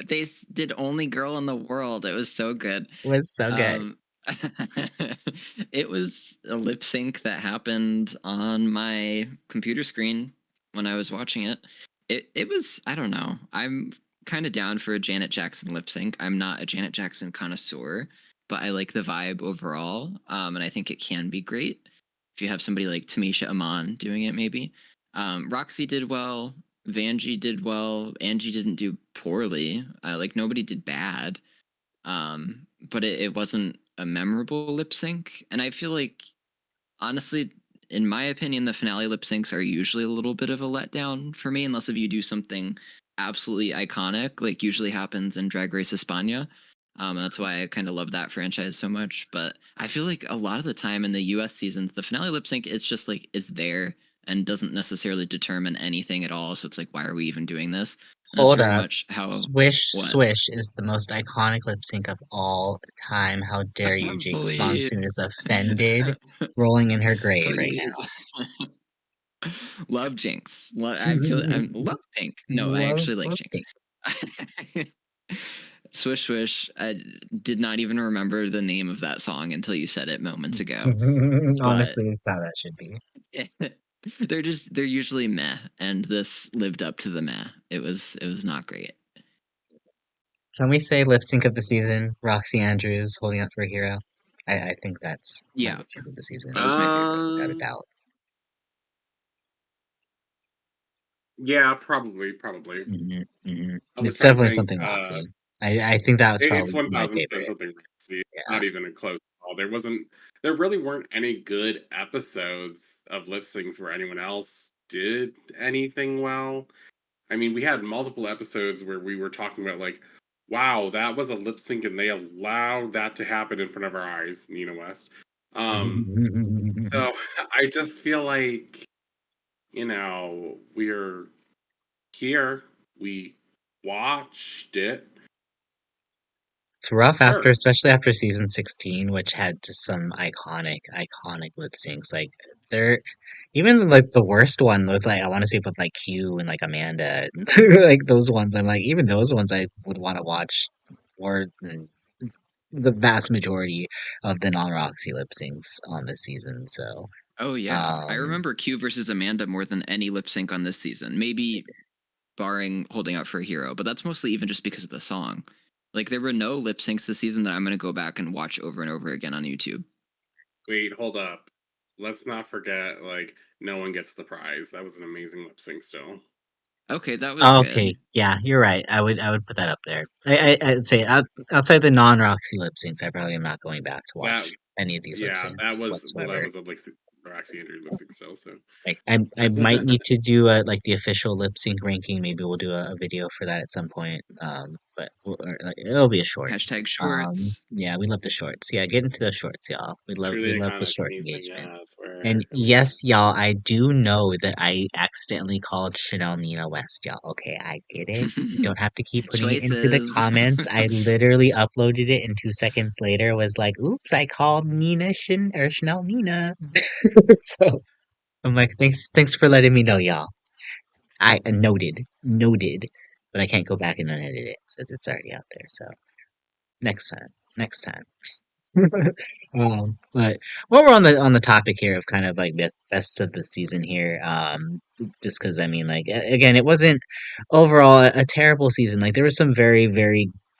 sync. Did Only Girl in the World. It was so good. It was so good. Um, it was a lip sync that happened on my computer screen when I was watching it. It was, I don't know. I'm kind of down for a Janet Jackson lip sync. I'm not a Janet Jackson connoisseur, but I like the vibe overall. And I think it can be great if you have somebody like Tamisha Iman doing it, maybe. Roxxxy did well. Vanjie did well. Angie didn't do poorly. Like nobody did bad. But it wasn't a memorable lip sync. And I feel like, honestly, in my opinion, the finale lip syncs are usually a little bit of a letdown for me, unless if you do something absolutely iconic, like usually happens in Drag Race España. That's why I kind of love that franchise so much. But I feel like a lot of the time in the US seasons, the finale lip sync is just like is there and doesn't necessarily determine anything at all. So it's like, why are we even doing this? And that's Hold very up. much how Swish what Swish is the most iconic lip sync of all time. How dare you? Jinx please, Monsoon is offended, rolling in her grave right please. now. Love Jinx. I feel I love Pink. No, I Love, actually like love Jinx. Pink. Swish Swish. I did not even remember the name of that song until you said it moments ago. But Honestly, it's how that should be. they're usually meh, and this lived up to the meh. It was not great. Can we say lip sync of the season? Roxy Andrews holding out for a hero. I think that's my Yeah, lip sync of the season, that was my favorite. without a Um, doubt. yeah, probably. I was It's trying to definitely think. something Roxy. I think that was It's probably my 1000% favorite. something Roxy. Yeah. Not even a close call. There really weren't any good episodes of lip syncs where anyone else did anything well. I mean, we had multiple episodes where we were talking about like, wow, that was a lip sync and they allowed that to happen in front of our eyes, Nina West. So I just feel like, we're here, we watched it. It's rough after, Sure. especially after season 16, which had just some iconic lip syncs. Like they're even like the worst one with like I want to say with like Q and like Amanda, like those ones. I'm like even those ones I would want to watch more than the vast majority of the non-Roxy lip syncs on this season. So, Oh yeah, I um, remember Q versus Amanda more than any lip sync on this season. Maybe barring Holding Out for a Hero, but that's mostly even just because of the song. Like there were no lip syncs this season that I'm gonna go back and watch over and over again on YouTube. Wait, hold up. Let's not forget, like, no one gets the prize. That was an amazing lip sync still. Okay, that was oh, good. okay, yeah, you're right. I would put that up there. I'd say outside the non-Roxy lip syncs, I probably am not going back to That watch any of these lip Yeah, syncs that whatsoever. was a like Roxy Andrew lip sync still, so Like I might need to do a like the official lip sync ranking. Maybe we'll do a video for that at some point. But like, it'll be a short. Hashtag shorts. Yeah, we love the shorts. Yeah, get into the shorts, y'all. We truly love the iconic, short amazing, engagement. yes, And we're yes, y'all, I do know that I accidentally called Chanel Nina West, y'all. Okay, I get it. You don't have to keep putting it into the Choices. comments. I literally uploaded it, and 2 seconds later was like, "Oops, I called Chanel Nina." So I'm like, thanks for letting me know, y'all. I noted, but I can't go back and unedit it because it's already out there. So next time. But while we're on the topic here of kind of like best of the season here, just because I mean, like again, it wasn't overall a terrible season. Like there were some very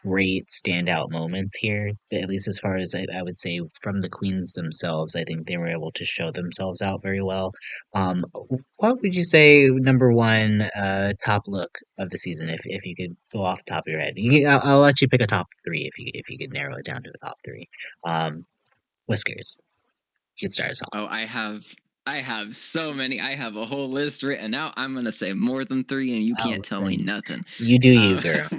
great standout moments here, at least as far as I would say from the queens themselves. I think they were able to show themselves out very well. What would you say number one top look of the season, if you could go off the top of your head? I'll let you pick a top three if you could narrow it down to a top three. Whiskers, you can start us off. Oh, I have so many. I have a whole list written out. I'm gonna say more than three, and you Oh, can't tell me then nothing. you do you, Um, girl.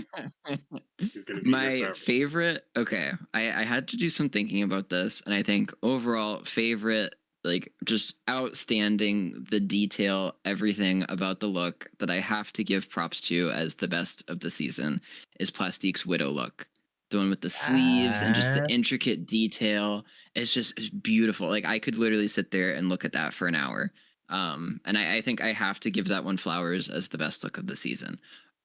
He's gonna be here my forever. favorite. Okay, I had to do some thinking about this, and I think overall favorite, like just outstanding, the detail, everything about the look that I have to give props to as the best of the season is Plastique's Widow look. The one with the sleeves and just the Yes. intricate detail. It's beautiful. Like I could literally sit there and look at that for an hour. And I think I have to give that one flowers as the best look of the season.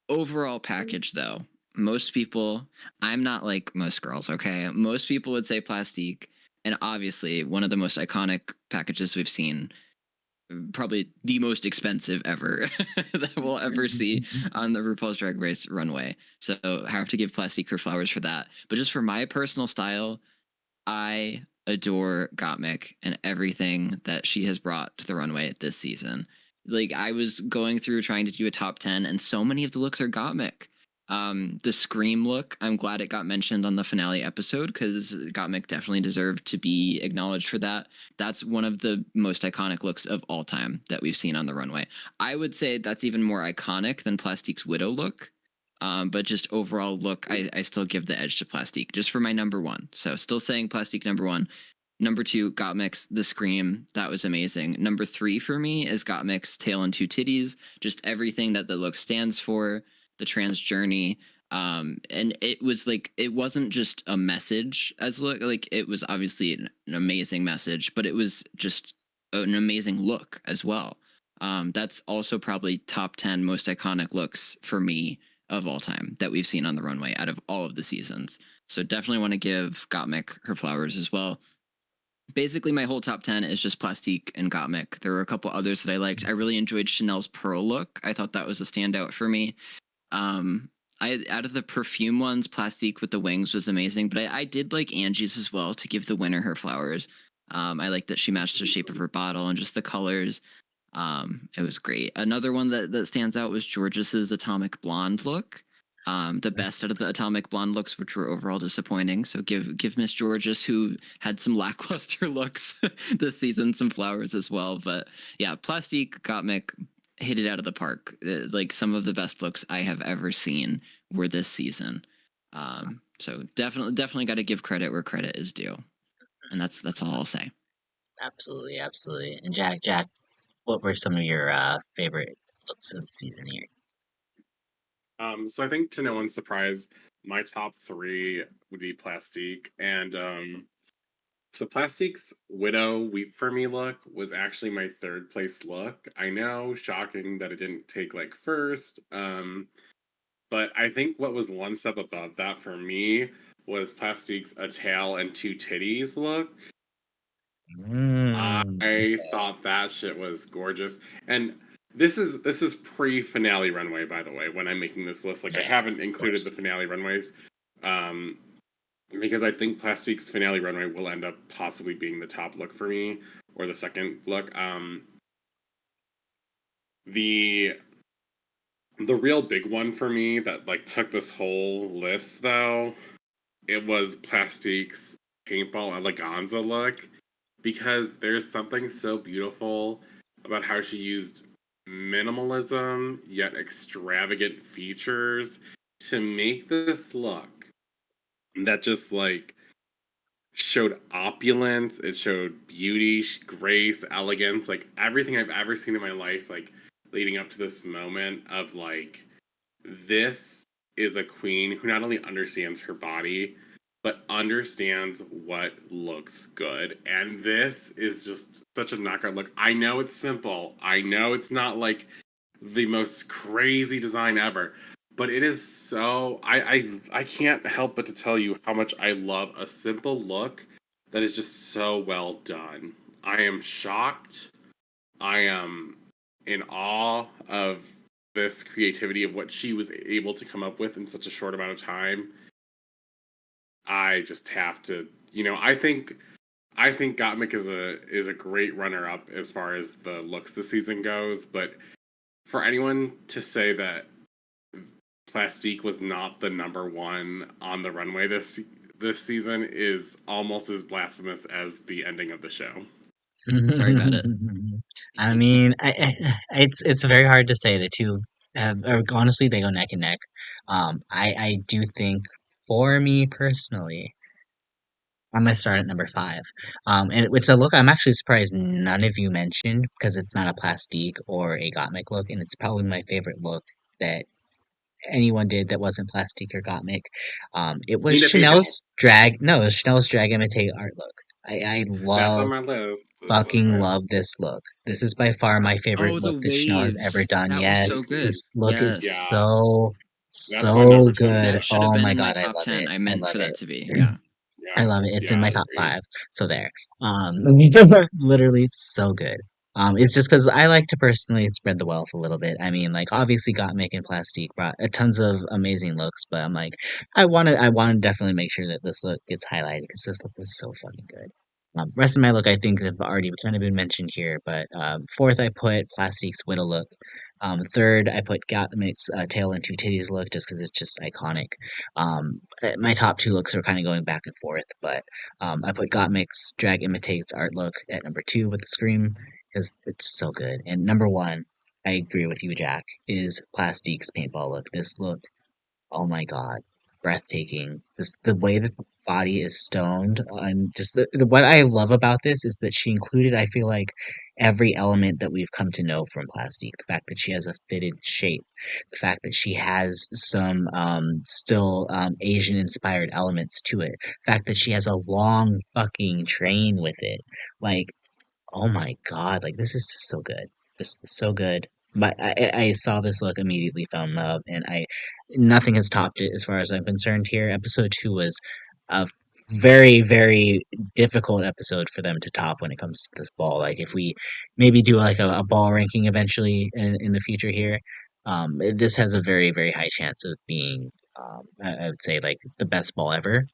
Overall package though, most people, I'm not like most girls, okay? Most people would say Plastique, and obviously one of the most iconic packages we've seen, probably the most expensive ever that we'll ever see on the RuPaul's Drag Race runway. So I have to give Plastique her flowers for that. But just for my personal style, I adore Gottmik and everything that she has brought to the runway this season. Like I was going through trying to do a top 10 and so many of the looks are Gottmik. The Scream look, I'm glad it got mentioned on the finale episode because Gottmik definitely deserved to be acknowledged for that. That's one of the most iconic looks of all time that we've seen on the runway. I would say that's even more iconic than Plastique's Widow look. But just overall look, I still give the edge to Plastique just for my number one. So still saying Plastique number one. Number two, Gottmik's The Scream. That was amazing. Number three for me is Gottmik's Tail and Two Titties. Just everything that the look stands for, the trans journey. And it was like it wasn't just a message as look, like it was obviously an amazing message, but it was just an amazing look as well. That's also probably top 10 most iconic looks for me of all time that we've seen on the runway out of all of the seasons. So definitely want to give Gottmik her flowers as well. Basically, my whole top 10 is just Plastique and Gottmik. There were a couple others that I liked. I really enjoyed Chanel's Pearl look. I thought that was a standout for me. Um, I out of the perfume ones, Plastique with the wings was amazing, but I did like Angie's as well to give the winner her flowers. I like that she matched the shape of her bottle and just the colors. It was great. Another one that stands out was Georges's Atomic Blonde look. The best out of the Atomic Blonde looks, which were overall disappointing. So give Miss Georges, who had some lackluster looks this season, some flowers as well. But yeah, Plastique, Gottmik hit it out of the park. Like some of the best looks I have ever seen were this season. So definitely got to give credit where credit is due, and that's all I'll say. Absolutely, absolutely. And Jack, what were some of your favorite looks of the season here? So I think to no one's surprise, my top three would be Plastique, and so Plastique's Widow Weep for Me look was actually my third place look. I know, shocking that it didn't take like first. But I think what was one step above that for me was Plastique's A Tail and Two Titties look. I Okay. thought that shit was gorgeous. And this is pre-finale runway, by the way, when I'm making this list. Like I Yeah, haven't of included the course. finale runways. Um because I think Plastique's finale runway will end up possibly being the top look for me or the second look. The the real big one for me that like took this whole list though, it was Plastique's paintball eleganza look because there's something so beautiful about how she used minimalism yet extravagant features to make this look that just like showed opulence, it showed beauty, grace, elegance, like everything I've ever seen in my life, like leading up to this moment of like, this is a queen who not only understands her body, but understands what looks good. And this is just such a knockout look. I know it's simple. I know it's not like the most crazy design ever, but it is so I can't help but to tell you how much I love a simple look that is just so well done. I am shocked. I am in awe of this creativity of what she was able to come up with in such a short amount of time. I just have to, I think Gottmik is a great runner up as far as the looks this season goes, but for anyone to say that Plastique was not the number one on the runway this season is almost as blasphemous as the ending of the show. Sorry about it. I mean, it's very hard to say. The two honestly, they go neck and neck. I do think for me personally, I'm gonna start at number five. And it's a look I'm actually surprised none of you mentioned because it's not a plastique or a Gottmik look, and it's probably my favorite look that anyone did that wasn't plastique or Gottmik. It was Nina Patel. Chanel's drag. No, it was Chanel's drag imitate art look. I That's on love my list. fucking love this look. This is by far my favorite Oh, the look that Chanel has ever waves. done. That was so Yes, good. this look is Yes. Yeah, so that's my so number 10 good. That look. should have Oh been my in my god, I top love 10. it. I I meant love for that it. to be. Yeah. I Yeah, love it. It's yeah, in my I top agree. five. So there. Um, literally so good. It's just because I like to personally spread the wealth a little bit. I mean, like obviously, Gottmik and Plastique brought tons of amazing looks, but I'm like, I want to definitely make sure that this look gets highlighted because this look was so fucking good. Rest of my look, I think, have already kind of been mentioned here, but fourth, I put Plastique's Widow look. Third, I put Gottmik's Tail and Two Titties look just because it's just iconic. My top two looks are kind of going back and forth, but I put Gottmik's Drag Imitates art look at number two with the Scream because it's so good. And number one, I agree with you, Jack, is Plastique's paintball look. This look, oh my god, breathtaking. Just the way that the body is stoned, and just what I love about this is that she included, I feel like, every element that we've come to know from Plastique. The fact that she has a fitted shape, the fact that she has some still Asian inspired elements to it, the fact that she has a long fucking train with it. Like, oh my god, like this is just so good. Just so good. But I saw this look, immediately fell in love, and I nothing has topped it as far as I'm concerned here. Episode two was a very, very difficult episode for them to top when it comes to this ball. Like if we maybe do like a ball ranking eventually in the future here, this has a very, very high chance of being I would say like the best ball ever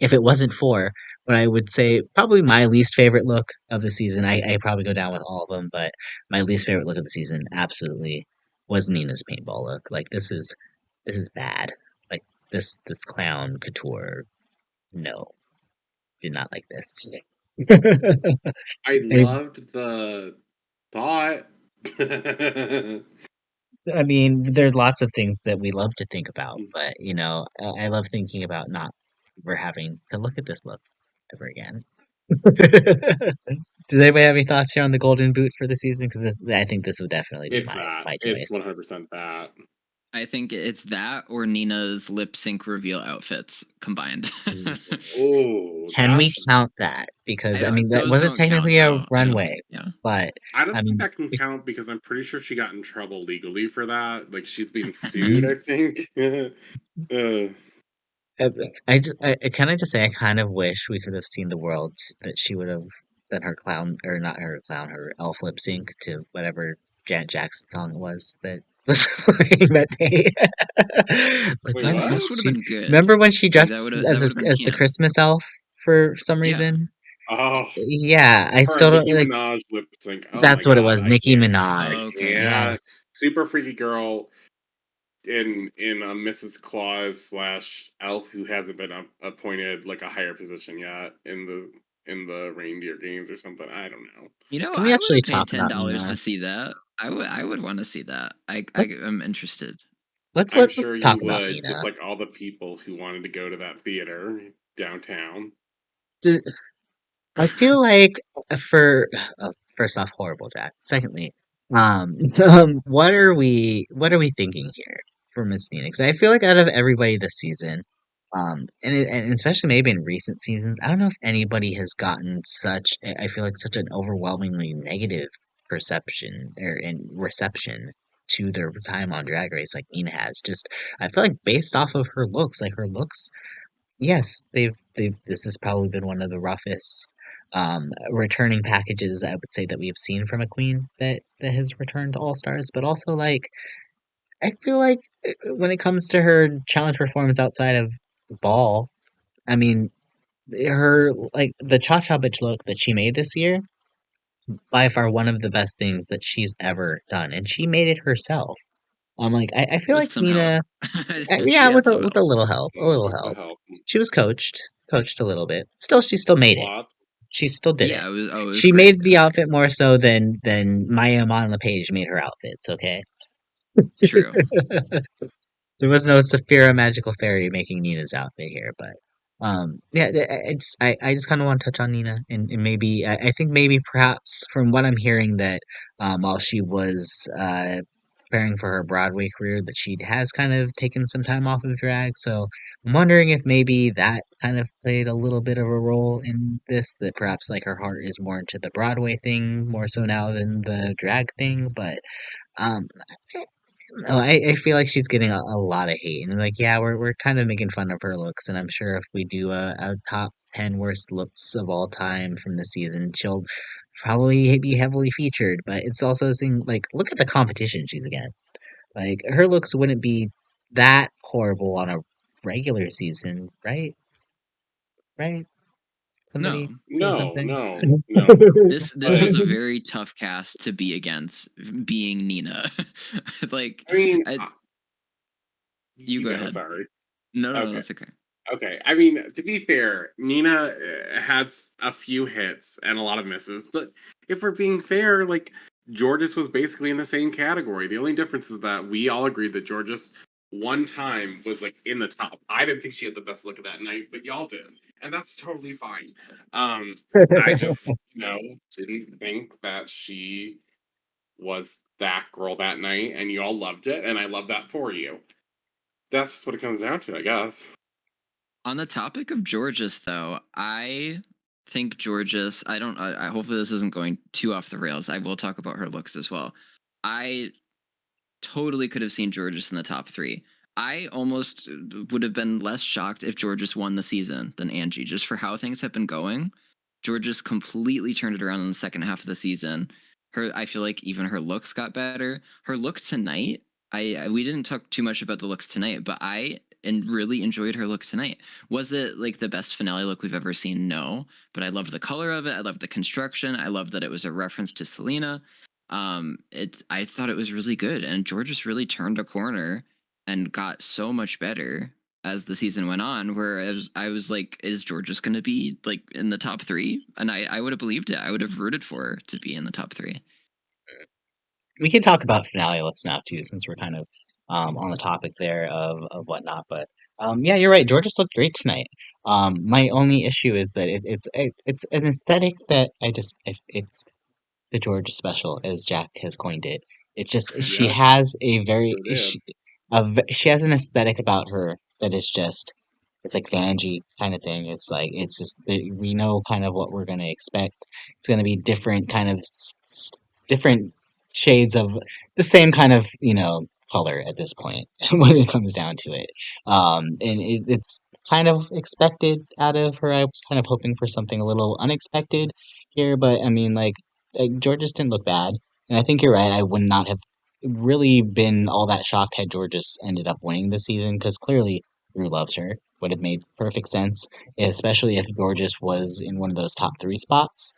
if it wasn't for what I would say probably my least favorite look of the season. I probably go down with all of them, but my least favorite look of the season absolutely was Nina's paintball look. Like this is bad. Like this clown couture. No, did not like this. I I, loved the thought. I mean, there's lots of things that we love to think about, but you know, I love thinking about not ever having to look at this look ever again. Does anybody have any thoughts here on the golden boot for the season? Because I think this would definitely be It's that. my It's choice. 100% that. I think it's that or Nina's lip sync reveal outfits combined. Oh, Can we that's. count that? Because I mean, that Those wasn't don't count technically a though. I don't think. runway, Yeah. but I don't I think mean, that can count because I'm pretty sure she got in trouble legally for that. Like she's being sued, mhm. I think. I, can I just say I kind of wish we could have seen the world that she would have done her clown or not her clown, her elf lip sync to whatever Janet Jackson song it was that was playing that day. Like, Wait, why the That fuck what? did almost would have she? been good. Remember when she Like dressed that would have been as the canon. Christmas elf for some Yeah. reason? Oh, Yeah, I her still don't Nicki like. Minaj lip sync. Oh my That's what it god, was, I Nicki can't. Minaj. I Okay. can't. Yes. Super freaky girl in a Mrs. Claus slash elf who hasn't been appointed like a higher position yet in the reindeer games or something. I don't know. Can we I would actually have paid talk about $10 Nina? to see that. I would want to see that. I Let's am interested. I'm sure let's you talk about would, just Nina. like all the people who wanted to go to that theater downtown. D- I feel like for first off, horrible Jack. Secondly, what are we thinking here for Miss Nina? Because I feel like out of everybody this season, and especially maybe in recent seasons, I don't know if anybody has gotten such. I feel like such an overwhelmingly negative perception or in reception to their time on Drag Race like Nina has. Just I feel like based off of her looks, like her looks. Yes, they've this has probably been one of the roughest returning packages I would say that we've seen from a queen that has returned to All Stars, but also like I feel like when it comes to her challenge performance outside of Ball, I mean, her like the Cha Cha Bitch look that she made this year, by far one of the best things that she's ever done, and she made it herself. Like I feel With like some help. Nina, She yeah, had some with a help. little help, a little With the help. help. She was coached a little bit. Still, she still A made it. lot. She still did it. Yeah, it was She great. made It the was great. outfit more so than Maya Mon LePage made her outfits. Okay, True. there was no Saphira magical fairy making Nina's outfit here, but yeah, I just kind of want to touch on Nina and maybe I think maybe perhaps from what I'm hearing that while she was preparing for her Broadway career that she has kind of taken some time off of drag, so I'm wondering if maybe that kind of played a little bit of a role in this, that perhaps like her heart is more into the Broadway thing more so now than the drag thing, but um no, I feel like she's getting a lot of hate, and like, yeah, we're kind of making fun of her looks, and I'm sure if we do a top 10 worst looks of all time from the season, she'll probably be heavily featured. But it's also saying like, look at the competition she's against. Like, her looks wouldn't be that horrible on a regular season, right? Right? No, Somebody say No, something. no, no. this But was a very tough cast to be against, being Nina. Like, I mean, I, you you go go. ahead. Sorry. No, Okay. that's okay. Okay. I mean, to be fair, Nina had a few hits and a lot of misses, but if we're being fair, like Georges was basically in the same category. The only difference is that we all agreed that Georges one time was like in the top. I didn't think she had the best look of that night, but y'all did, and that's totally fine. I just didn't think that she was that girl that night, and y'all loved it, and I love that for you. That's just what it comes down to, I guess. On the topic of Georges, though, I think Georges. I don't. I hopefully this isn't going too off the rails. I will talk about her looks as well. I totally could have seen Georges in the top three. I almost would have been less shocked if Georges won the season than Angie, just for how things have been going. Georges completely turned it around in the second half of the season. I feel like even her looks got better. Her look tonight, we didn't talk too much about the looks tonight, but I and really enjoyed her look tonight. Was it like the best finale look we've ever seen? No, but I loved the color of it. I loved the construction. I loved that it was a reference to Selena. I thought it was really good, and Georges really turned a corner and got so much better as the season went on. Where I was like, is Georges going to be like in the top three? And I would have believed it. I would have rooted for her to be in the top three. We can talk about finale looks now too, since we're kind of on the topic there of whatnot. But yeah, you're right. Georges looked great tonight. My only issue is that it's an aesthetic that it's the Georgia special, as Jack has coined it. It's just she Yep, has a very sure did. she has an aesthetic about her that is just it's like Vanjie kind of thing. It's like it's just we know kind of what we're gonna expect. It's gonna be different kind of different shades of the same kind of color at this point when it comes down to it. And it's kind of expected out of her. I was kind of hoping for something a little unexpected here, but I mean like Georges didn't look bad, and I think you're right. I would not have really been all that shocked had Georges ended up winning this season because clearly Rue loves her. Would have made perfect sense, especially if Georges was in one of those top three spots.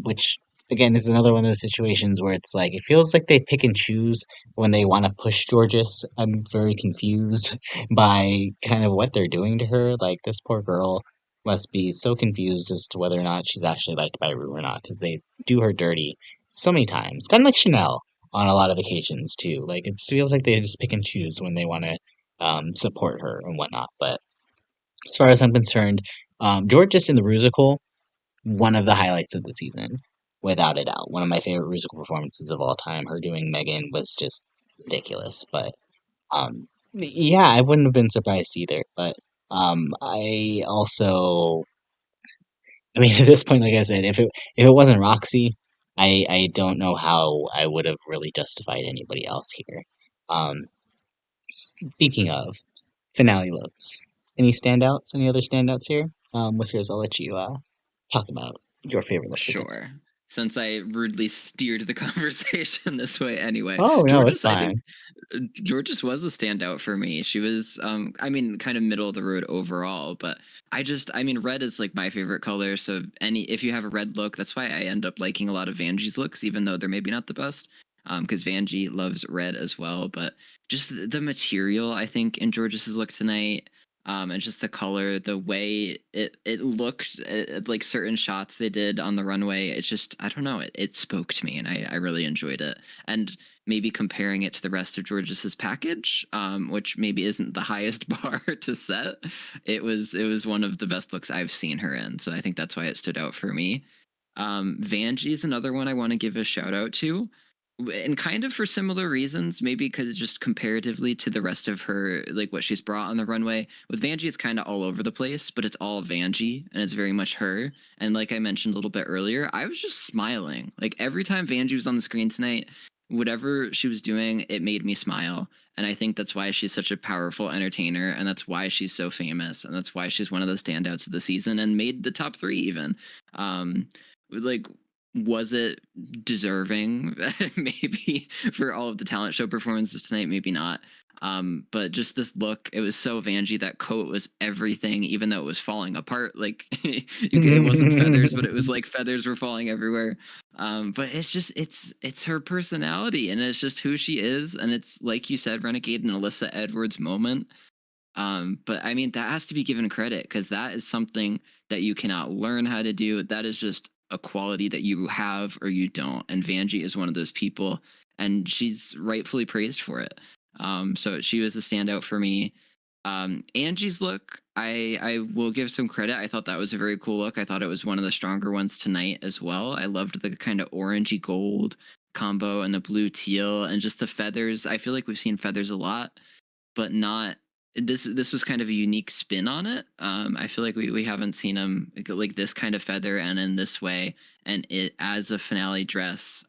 Which again is another one of those situations where it's like it feels like they pick and choose when they want to push Georges. I'm very confused by kind of what they're doing to her. Like this poor girl must be so confused as to whether or not she's actually liked by Rue or not because they do her dirty so many times. Kind of like Chanel on a lot of occasions too. Like it feels like they just pick and choose when they want to support her and whatnot. But as far as I'm concerned, Georges in the Rusical, one of the highlights of the season, without a doubt. One of my favorite musical performances of all time. Her doing Megan was just ridiculous. But yeah, I wouldn't have been surprised either. But I also, I mean, at this point, like I said, if it wasn't Roxxxy, I don't know how I would have really justified anybody else here. Um, Speaking of finale looks, any standouts? Any other standouts here? Whiskers, I'll let you talk about your favorite looks of the night. Sure. since I rudely steered the conversation this way anyway. Oh, no, it's Georges, I think fine. Georges was a standout for me. She was, I mean, kind of middle of the road overall, but I mean, red is like my favorite color. So if you have a red look, that's why I end up liking a lot of Vanjie's looks, even though they're maybe not the best. Because Vanjie loves red as well, but just the material, I think, in Georges's look tonight, and just the color, the way it looked, like certain shots they did on the runway, it's just, I don't know, it spoke to me, and I really enjoyed it. And maybe comparing it to the rest of Georges's package, which maybe isn't the highest bar to set, it was one of the best looks I've seen her in. So I think that's why it stood out for me. Vanjie is another one I want to give a shout out to, and kind of for similar reasons, maybe because just comparatively to the rest of her, like what she's brought on the runway. With Vanjie, it's kind of all over the place, but it's all Vanjie, and it's very much her. And like I mentioned a little bit earlier, I was just smiling. Like every time Vanjie was on the screen tonight, whatever she was doing, it made me smile. And I think that's why she's such a powerful entertainer, and that's why she's so famous, and that's why she's one of the standouts of the season and made the top 3 even. Like, was it deserving? Maybe for all of the talent show performances tonight, maybe not. But just this look, it was so Vanjie. That coat was everything, even though it was falling apart. Like it wasn't feathers, but it was like feathers were falling everywhere. But it's just it's her personality, and it's just who she is, and it's like you said, Renegade and Alyssa Edwards moment. But I mean, that has to be given credit, because that is something that you cannot learn how to do. That is just a quality that you have or you don't. And Vanjie is one of those people, and she's rightfully praised for it. So she was a standout for me. Angie's look, I will give some credit. I thought that was a very cool look. I thought it was one of the stronger ones tonight as well. I loved the kind of orangey gold combo and the blue teal and just the feathers. I feel like we've seen feathers a lot, but not this was kind of a unique spin on it. I feel like we haven't seen him like this kind of feather and in this way, and it as a finale dress.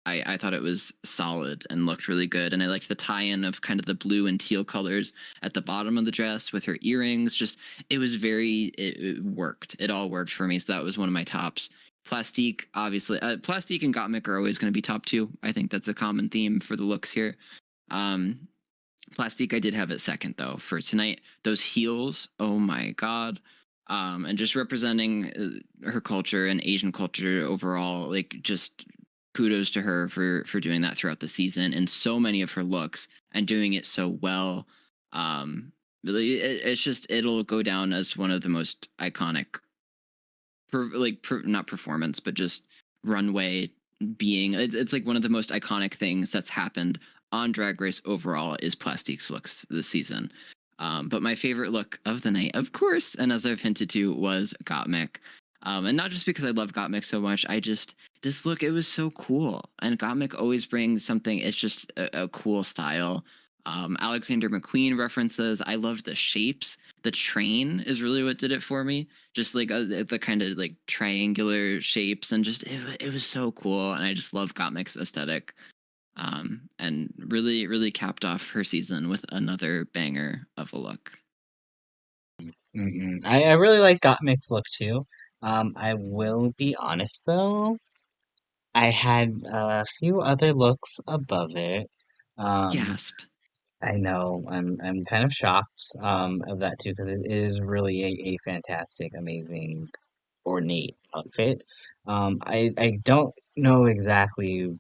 I thought it was solid and looked really good, and I liked the tie-in of kind of the blue and teal colors at the bottom of the dress with her earrings. Just it was it worked. It all worked for me, so that was one of my tops. Plastique, obviously, Plastique and Gottmik are always going to be top 2. I think that's a common theme for the looks here. Um, Plastique, I did have it second though for tonight. Those heels, oh my god. And just representing her culture and Asian culture overall, like just kudos to her for doing that throughout the season and so many of her looks and doing it so well. Really, it's just it'll go down as one of the most iconic, not performance, but just runway being. It's like one of the most iconic things that's happened on Drag Race overall is Plastique's looks this season. But my favorite look of the night, of course, and as I've hinted to, was Gottmik. And not just because I love Gottmik so much, this look, it was so cool. And Gottmik always brings something, it's just a cool style. Alexander McQueen references. I loved the shapes. The train is really what did it for me. Just like the kind of like triangular shapes, and just it was so cool. And I just love Gottmik's aesthetic. And really, really capped off her season with another banger of a look. I really like Gottmik's look too. I will be honest though, I had a few other looks above it. Um, Gasp. I know I'm kind of shocked of that too, because it is really a fantastic, amazing, ornate outfit. I don't know exactly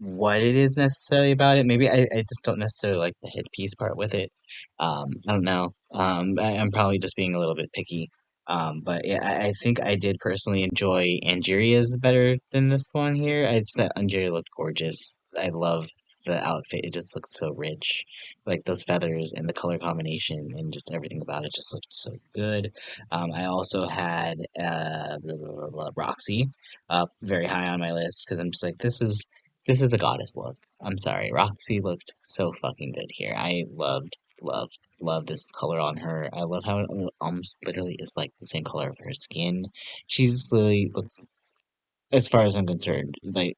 what it is necessarily about it. Maybe I just don't necessarily like the headpiece part with it. I don't know. I'm probably just being a little bit picky. But yeah, I think I did personally enjoy Angeria's better than this one here. I just thought Angeria looked gorgeous. I love the outfit. It just looks so rich. Like those feathers and the color combination and just everything about it just looked so good. I also had Roxy up very high on my list because I'm just like, this is a goddess look. I'm sorry, Roxy looked so fucking good here. I loved this color on her. I love how it almost literally is like the same color of her skin. She's literally looks, as far as I'm concerned, like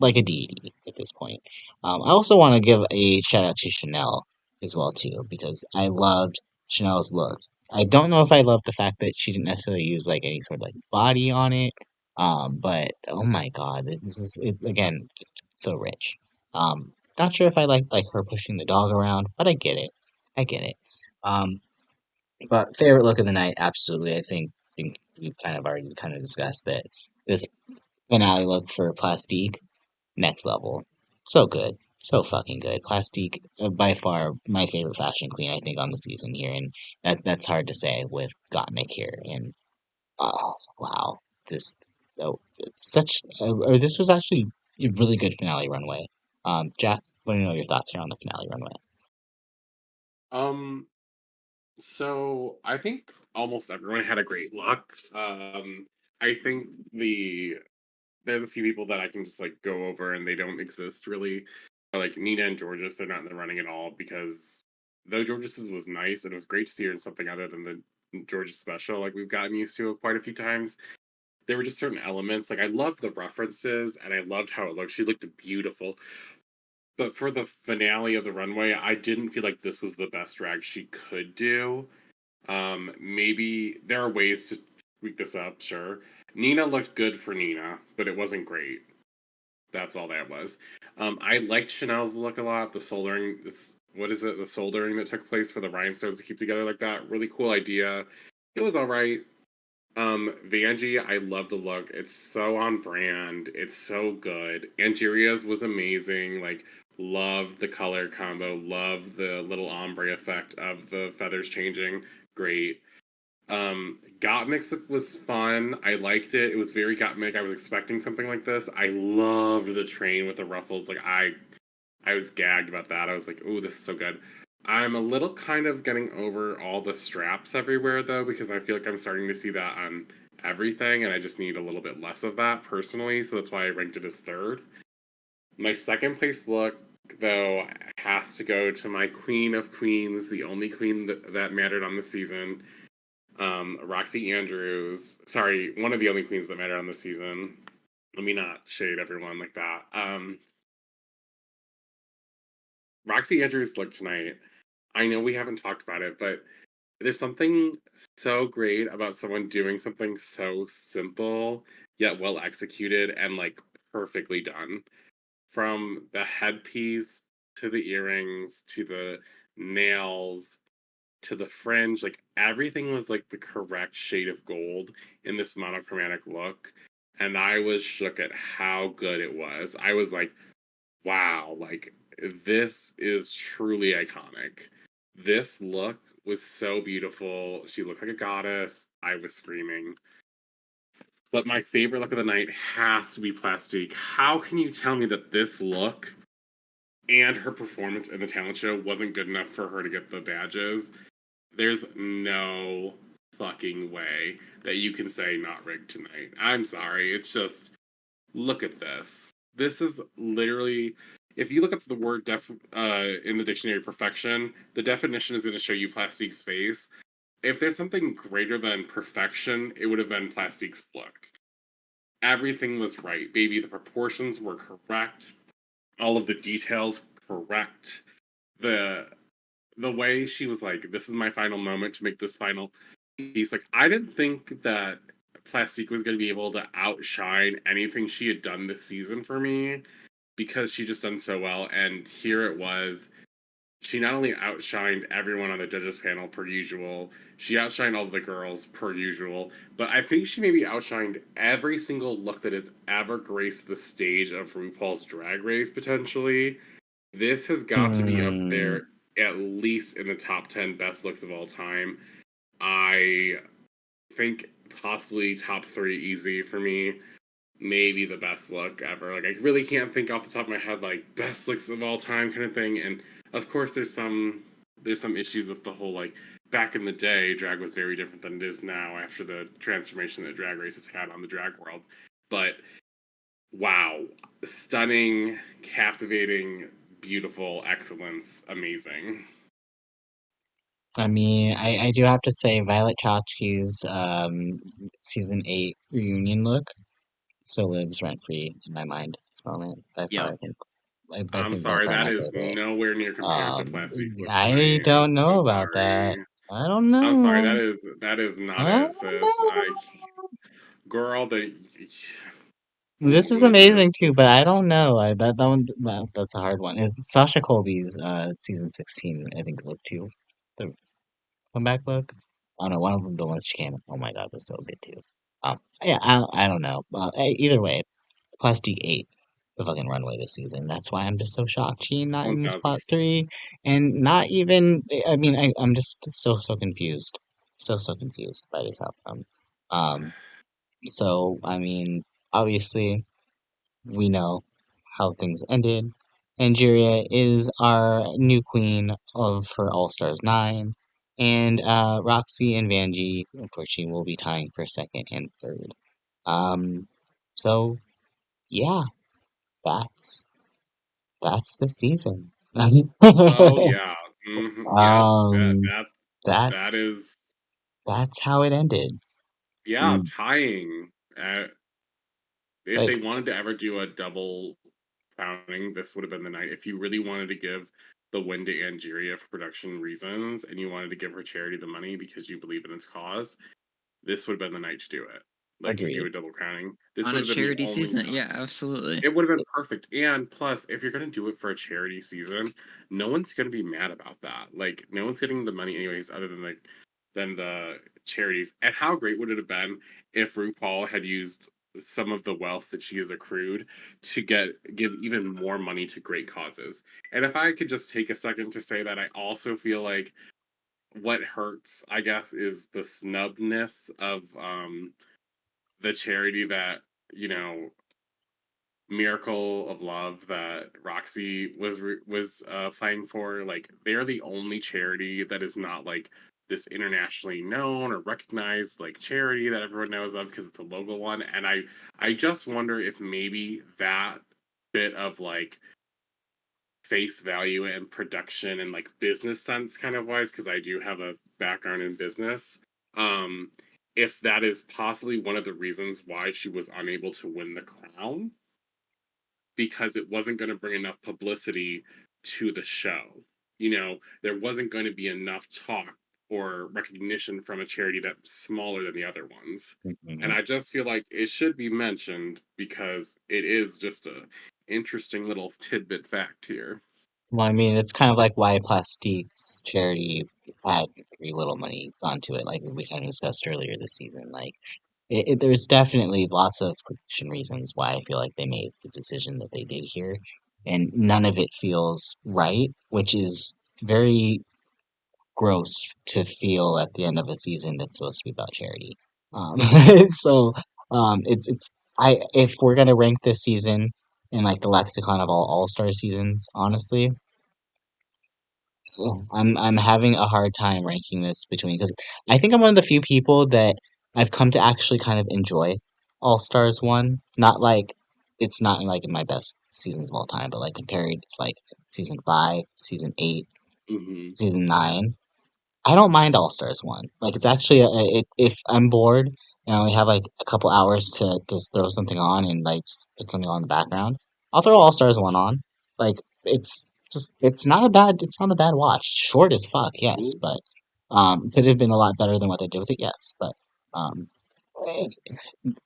a deity at this point. I also want to give a shout out to Chanel as well too, because I loved Chanel's look. I don't know if I love the fact that she didn't necessarily use like any sort of like body on it. But oh my God, this is again so rich. Not sure if I like her pushing the dog around, but I get it. I get it. Um, but favorite look of the night, absolutely. I think we've kind of already kind of discussed that this finale look for Plastique, next level. So good. So fucking good. Plastique, by far my favorite fashion queen, I think, on the season here, and that's hard to say with Gottmik here. And oh wow, this it's such or this was actually a really good finale runway. Jack, want to know your thoughts here on the finale runway? Um, so I think almost everyone had a great look. I think there's a few people that I can just like go over and they don't exist really. Like Nina and Georges, they're not in the running at all because though Georges's was nice and it was great to see her in something other than the Georges special, like we've gotten used to quite a few times. There were just certain elements. Like I loved the references and I loved how it looked. She looked beautiful. But for the finale of the runway, I didn't feel like this was the best drag she could do. Maybe there are ways to tweak this up, sure. Nina looked good for Nina, but it wasn't great. That's all that was. I liked Chanel's look a lot. The soldering, what is it? The soldering that took place for the rhinestones to keep together like that. Really cool idea. It was all right. Vanjie, I love the look. It's so on brand. It's so good. Angeria's was amazing. Like, love the color combo. Love the little ombre effect of the feathers changing. Great. Gottmik's was fun. I liked it. It was very Gottmik. I was expecting something like this. I loved the train with the ruffles. Like I was gagged about that. I was like, "Ooh, this is so good." I'm a little kind of getting over all the straps everywhere though, because I feel like I'm starting to see that on everything, and I just need a little bit less of that personally. So that's why I ranked it as third. My second place look, though, has to go to my queen of queens, the only queen that mattered on the season, Roxxxy Andrews. Sorry, one of the only queens that mattered on the season. Let me not shade everyone like that. Roxxxy Andrews look tonight. I know we haven't talked about it, but there's something so great about someone doing something so simple yet well executed and like perfectly done. From the headpiece to the earrings to the nails to the fringe, like everything was like the correct shade of gold in this monochromatic look. And I was shook at how good it was. I was like, wow, like this is truly iconic. This look was so beautiful. She looked like a goddess. I was screaming. But my favorite look of the night has to be Plastique. How can you tell me that this look and her performance in the talent show wasn't good enough for her to get the badges? There's no fucking way that you can say not rigged tonight. I'm sorry. It's just look at this. This is literally, if you look up the word in the dictionary perfection, the definition is going to show you Plastique's face. If there's something greater than perfection, it would have been Plastique's look. Everything was right, baby. The proportions were correct. All of the details correct. The the way she was like, "This is my final moment to make this final piece." Like, I didn't think that Plastique was going to be able to outshine anything she had done this season for me because she just done so well. And here it was. She not only outshined everyone on the judges panel per usual, she outshined all the girls per usual, but I think she maybe outshined every single look that has ever graced the stage of RuPaul's Drag Race potentially. This has got to be up Hmm. there at least in the top 10 best looks of all time. I think possibly top 3 easy for me. Maybe the best look ever. Like I really can't think off the top of my head like best looks of all time kind of thing. And of course there's some issues with the whole like back in the day drag was very different than it is now after the transformation that drag race has had on the drag world. But wow, stunning, captivating, beautiful, excellence, amazing. I mean, I do have to say Violet Chachki's season 8 reunion look still lives rent free in my mind at this moment. By far, Yep. I I'm think by sorry, far that my is favorite. nowhere near compared to Plastic's look I tonight. I'm don't so know about that. sorry. I don't I'm sorry, know. that is not I it, don't sis. know. Girl, the What are This you is gonna do? amazing too, but I don't know. That's a hard one. Is Sasha Colby's season 16? I think look too. The comeback look. Oh no, one of them, the ones she came. Oh my god, was so good too. Yeah, I don't know. Either way, Plastique ate the fucking runway this season. That's why I'm just so shocked she not in spot 1000%. three, and not even. I mean, I'm just so confused. Still so confused by this outcome. Um, so I mean, obviously we know how things ended. Angeria is our new queen of for All Stars 9. And Roxxxy and Vanjie, unfortunately, will be tying for second and third. Um, so yeah, that's that's the season. Oh yeah. Yeah. That um, that's that that's is that's how it ended. yeah, Mm, tying. If Like they wanted to ever do a double crowning, this would have been the night. If you really wanted to give the win to Angeria for production reasons and you wanted to give her charity the money because you believe in its cause, this would have been the night to do it. Like to do agreed. a double crowning. This On would a have been the charity only season, time. yeah, absolutely. It would have been perfect. And plus, if you're gonna do it for a charity season, no one's gonna be mad about that. Like, no one's getting the money anyways, other than the charities. And how great would it have been if RuPaul had used some of the wealth that she has accrued to give even more money to great causes. And if I could just take a second to say that I also feel like what hurts, I guess, is the snubness of the charity that, you know, Miracle of Love that Roxxxy was playing for. Like they're the only charity that is not like this internationally known or recognized like charity that everyone knows of because it's a local one. And I just wonder if maybe that bit of like face value and production and like business sense kind of wise, because I do have a background in business. Um, if that is possibly one of the reasons why she was unable to win the crown because it wasn't going to bring enough publicity to the show. You know, there wasn't going to be enough talk or recognition from a charity that's smaller than the other ones. And Mhm. I just feel like it should be mentioned because it is just a interesting little tidbit fact here. Well, I mean, it's kind of like why Plastique's charity had very little money gone to it, like we kind of discussed earlier this season. Like, there's definitely lots of production reasons why I feel like they made the decision that they did here, and none of it feels right, which is very gross to feel at the end of a season that's supposed to be about charity. Um, so, it's I if we're gonna rank this season in like the lexicon of all Star seasons, honestly. I'm having a hard time ranking this between because I think I'm one of the few people that I've come to actually kind of enjoy All Stars 1. Not like it's not like in my best seasons of all time, but like compared to like season 5, season 8, Hmm. season 9. I don't mind All Stars 1. Like it's actually if I'm bored and I only have like a couple hours to just throw something on and like just put something on in the background, I'll throw All Stars 1 on. Like it's it's not a bad watch. Short as fuck, yes, but could have been a lot better than what they did with it, yes, but um eh,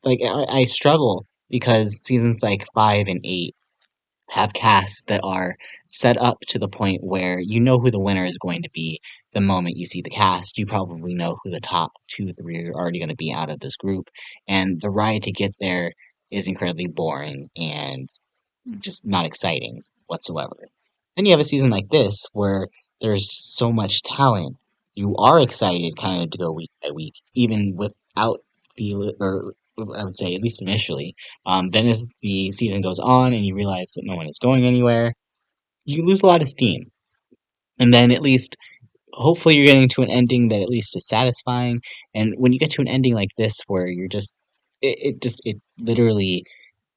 like I struggle because seasons like 5 and 8 have casts that are set up to the point where you know who the winner is going to be the moment you see the cast. You probably know who the top two, three are already going to be out of this group, and the ride to get there is incredibly boring and just not exciting whatsoever. Then you have a season like this where there's so much talent. You are excited kind of to go week by week, even without or I would say at least initially. Then as the season goes on and you realize that no one is going anywhere, you lose a lot of steam. And then at least, hopefully, you're getting to an ending that at least is satisfying. And when you get to an ending like this, where you're just, it literally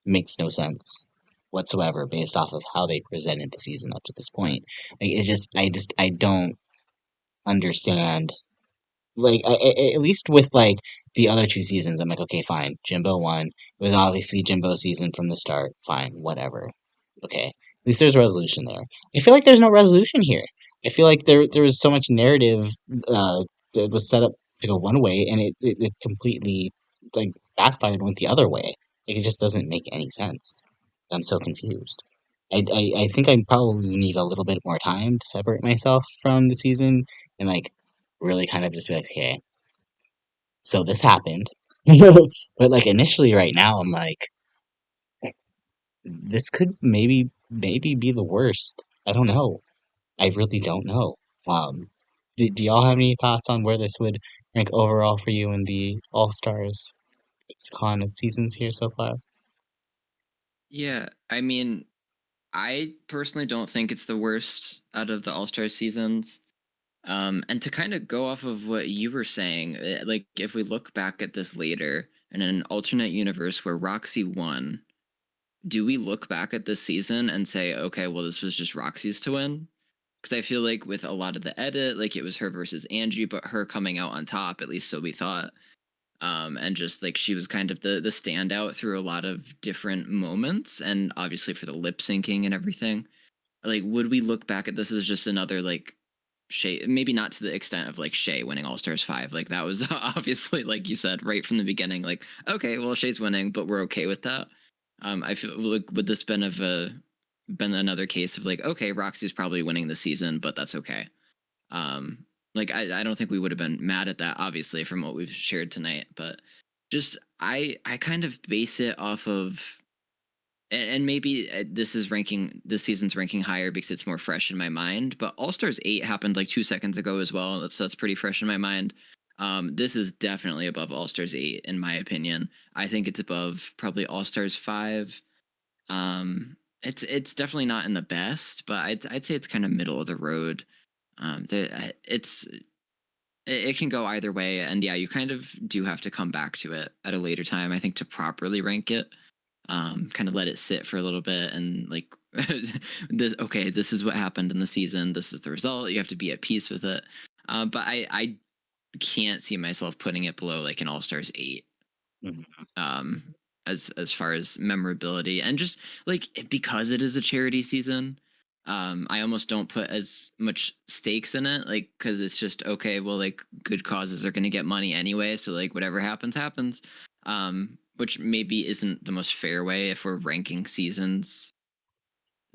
makes no sense whatsoever based off of how they presented the season up to this point. Like I don't understand. Like at least with like the other two seasons, I'm like, okay, fine. Jimbo won. It was obviously Jimbo's season from the start. Fine, whatever. Okay, at least there's resolution there. I feel like there's no resolution here. I feel like there was so much narrative that was set up to go one way, and it completely like backfired and went the other way. Like, it just doesn't make any sense. I'm so confused. I think I probably need a little bit more time to separate myself from the season and like really kind of just be like, okay, so this happened. But like initially right now I'm like, this could maybe be the worst. I don't know. I really don't know. Um, do y'all have any thoughts on where this would rank overall for you in the All Stars con of seasons here so far? Yeah, I mean, I personally don't think it's the worst out of the All Star seasons. And to kind of go off of what you were saying, like if we look back at this later in an alternate universe where Roxxxy won, do we look back at this season and say, okay, well, this was just Roxy's to win? Because I feel like with a lot of the edit, like it was her versus Angie, but her coming out on top, at least so we thought. And just like she was kind of the standout through a lot of different moments, and obviously for the lip syncing and everything. Like, would we look back at this as just another like Shay? Maybe not to the extent of like Shay winning All Stars 5. Like that was obviously, like you said, right from the beginning. Like, okay, well Shay's winning, but we're okay with that. I feel like would this been another case of like, okay, Roxy's probably winning the season, but that's okay. Um, like I don't think we would have been mad at that, obviously, from what we've shared tonight. But just I kind of base it off of, and maybe this season's ranking higher because it's more fresh in my mind. But All Stars 8 happened like 2 seconds ago as well, so that's pretty fresh in my mind. This is definitely above All Stars 8 in my opinion. I think it's above probably All Stars 5. It's definitely not in the best, but I'd say it's kind of middle of the road. It can go either way, and yeah, you kind of do have to come back to it at a later time, I think, to properly rank it. Kind of let it sit for a little bit and like this is what happened in the season. This is the result. You have to be at peace with it. But I can't see myself putting it below like an All Stars 8. Mhm. um as far as memorability, and just like because it is a charity season, I almost don't put as much stakes in it, like because it's just okay, well, like good causes are going to get money anyway, so like whatever happens. Which maybe isn't the most fair way if we're ranking seasons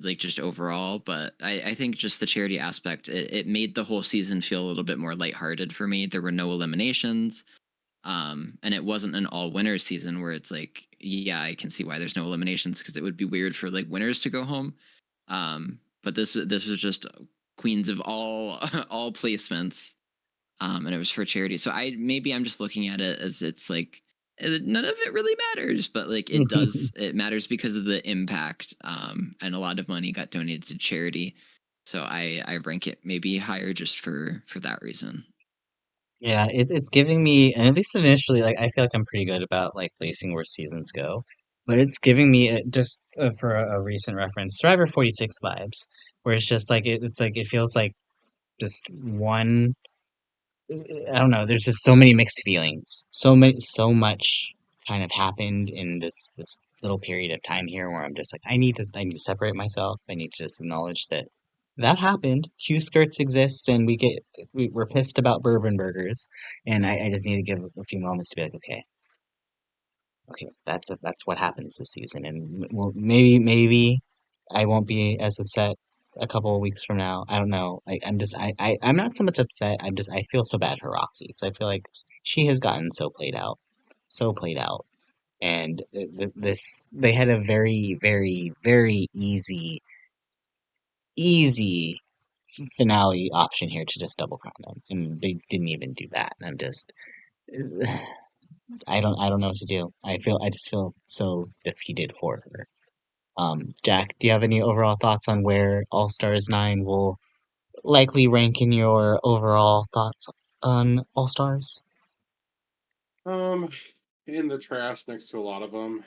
like just overall, but I think just the charity aspect, it made the whole season feel a little bit more lighthearted for me. There were no eliminations, and it wasn't an all winners season where it's like, yeah, I can see why there's no eliminations because it would be weird for like winners to go home. But this was just queens of all all placements, and it was for charity. So I'm just looking at it as it's like none of it really matters, but like it matters because of the impact, and a lot of money got donated to charity. So I rank it maybe higher just for that reason. Yeah, it's giving me, and at least initially, like I feel like I'm pretty good about like placing where seasons go, but it's giving me just for a recent reference, Survivor 46 vibes, where it's just like it's like it feels like just one. I don't know. There's just so many mixed feelings. So much kind of happened in this little period of time here where I'm just like, I need to separate myself. I need to just acknowledge that that happened. Q skirts exists, and we're pissed about bourbon burgers, and I just need to give a few moments to be like, okay, that's what happens this season, and well, maybe I won't be as upset a couple of weeks from now. I don't know. I'm not so much upset. I feel so bad for Roxy. So I feel like she has gotten so played out, and this they had a very easy finale option here to just double crown them, and they didn't even do that. And I'm just I don't know what to do. I just feel so defeated for her. Jack, do you have any overall thoughts on where All Stars 9 will likely rank in your overall thoughts on All Stars? Um, in the trash next to a lot of them.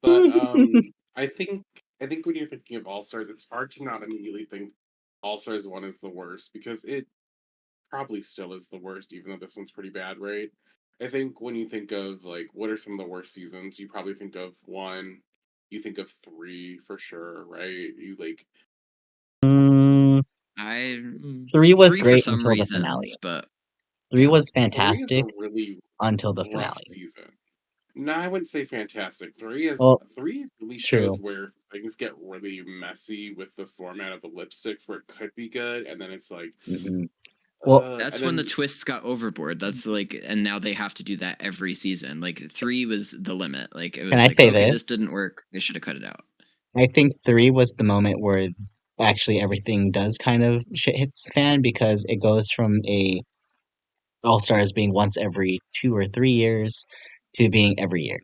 But I think I think when you're thinking of All Stars, it's hard to not immediately think All Stars 1 is the worst because it probably still is the worst, even though this one's pretty bad, right? I think when you think of like what are some of the worst seasons, you probably think of 1, you think of 3 for sure, right? You like Mm, I 3 was 3 for great some until the reasons, finale. but 3 yeah. was 3 is a fantastic really until the rough finale. season. No, I wouldn't say fantastic. Well, Three really shows true. where things get really messy with the format of the lipsticks, where it could be good, and then it's like, Mhm. Well, That's and when the then twists got overboard. That's like, and now they have to do that every season. Like 3 was the limit. Like it can was I like, say okay, this this? didn't work. They should have cut it out. I think 3 was the moment where actually everything does kind of shit hits the fan because it goes from a All Stars being once every 2 or 3 years to being every year.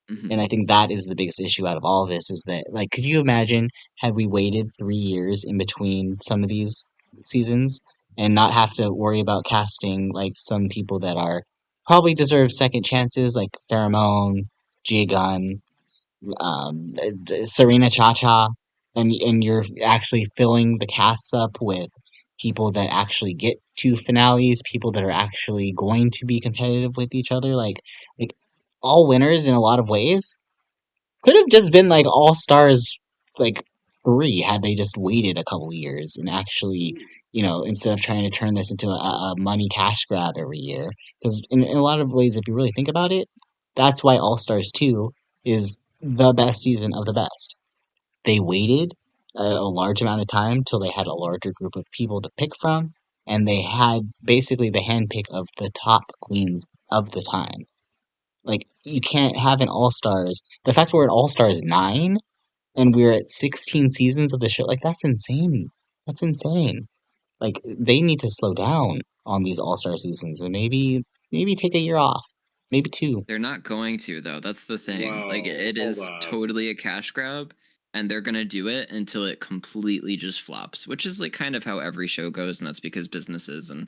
And Hmm. I think that is the biggest issue out of all of this is that, like, could you imagine had we waited 3 years in between some of these seasons and not have to worry about casting, like, some people that are probably deserve second chances, like Pheromone, Gia Gunn, Serena Cha, and you're actually filling the casts up with people that actually get to finales, people that are actually going to be competitive with each other, like all winners in a lot of ways could have just been like All Stars like 3 had they just waited a couple years and actually, instead of trying to turn this into a money cash grab every year. Because in a lot of ways, if you really think about it, that's why All Stars 2 is the best season of the best. They waited a large amount of time till they had a larger group of people to pick from, and they had basically the handpick of the top queens of the time. Like you can't have an All Stars. The fact we're at All Stars 9 and we're at 16 seasons of the show, like that's insane. That's insane. Like they need to slow down on these All Star seasons and maybe take a year off, maybe two. They're not going to though. That's the thing. Like whoa, it hold is up. totally a cash grab, and they're gonna do it until it completely just flops, which is like kind of how every show goes, and that's because businesses and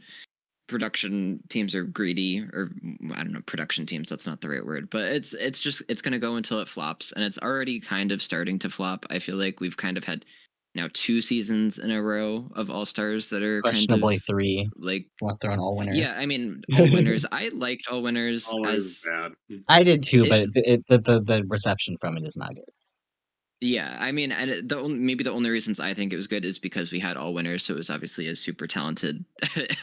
production teams are greedy, or I don't know, production teams, that's not the right word, but it's just it's going to go until it flops, and it's already kind of starting to flop. I feel like we've kind of had now 2 seasons in a row of All Stars that are kind of Questionably 3. like, Want to throw in all yeah, winners. I mean, All Winners, I liked All Winners Always as bad. I did too, it. but the reception from it is not good. Yeah, I mean, and maybe the only reasons I think it was good is because we had all winners, so it was obviously a super talented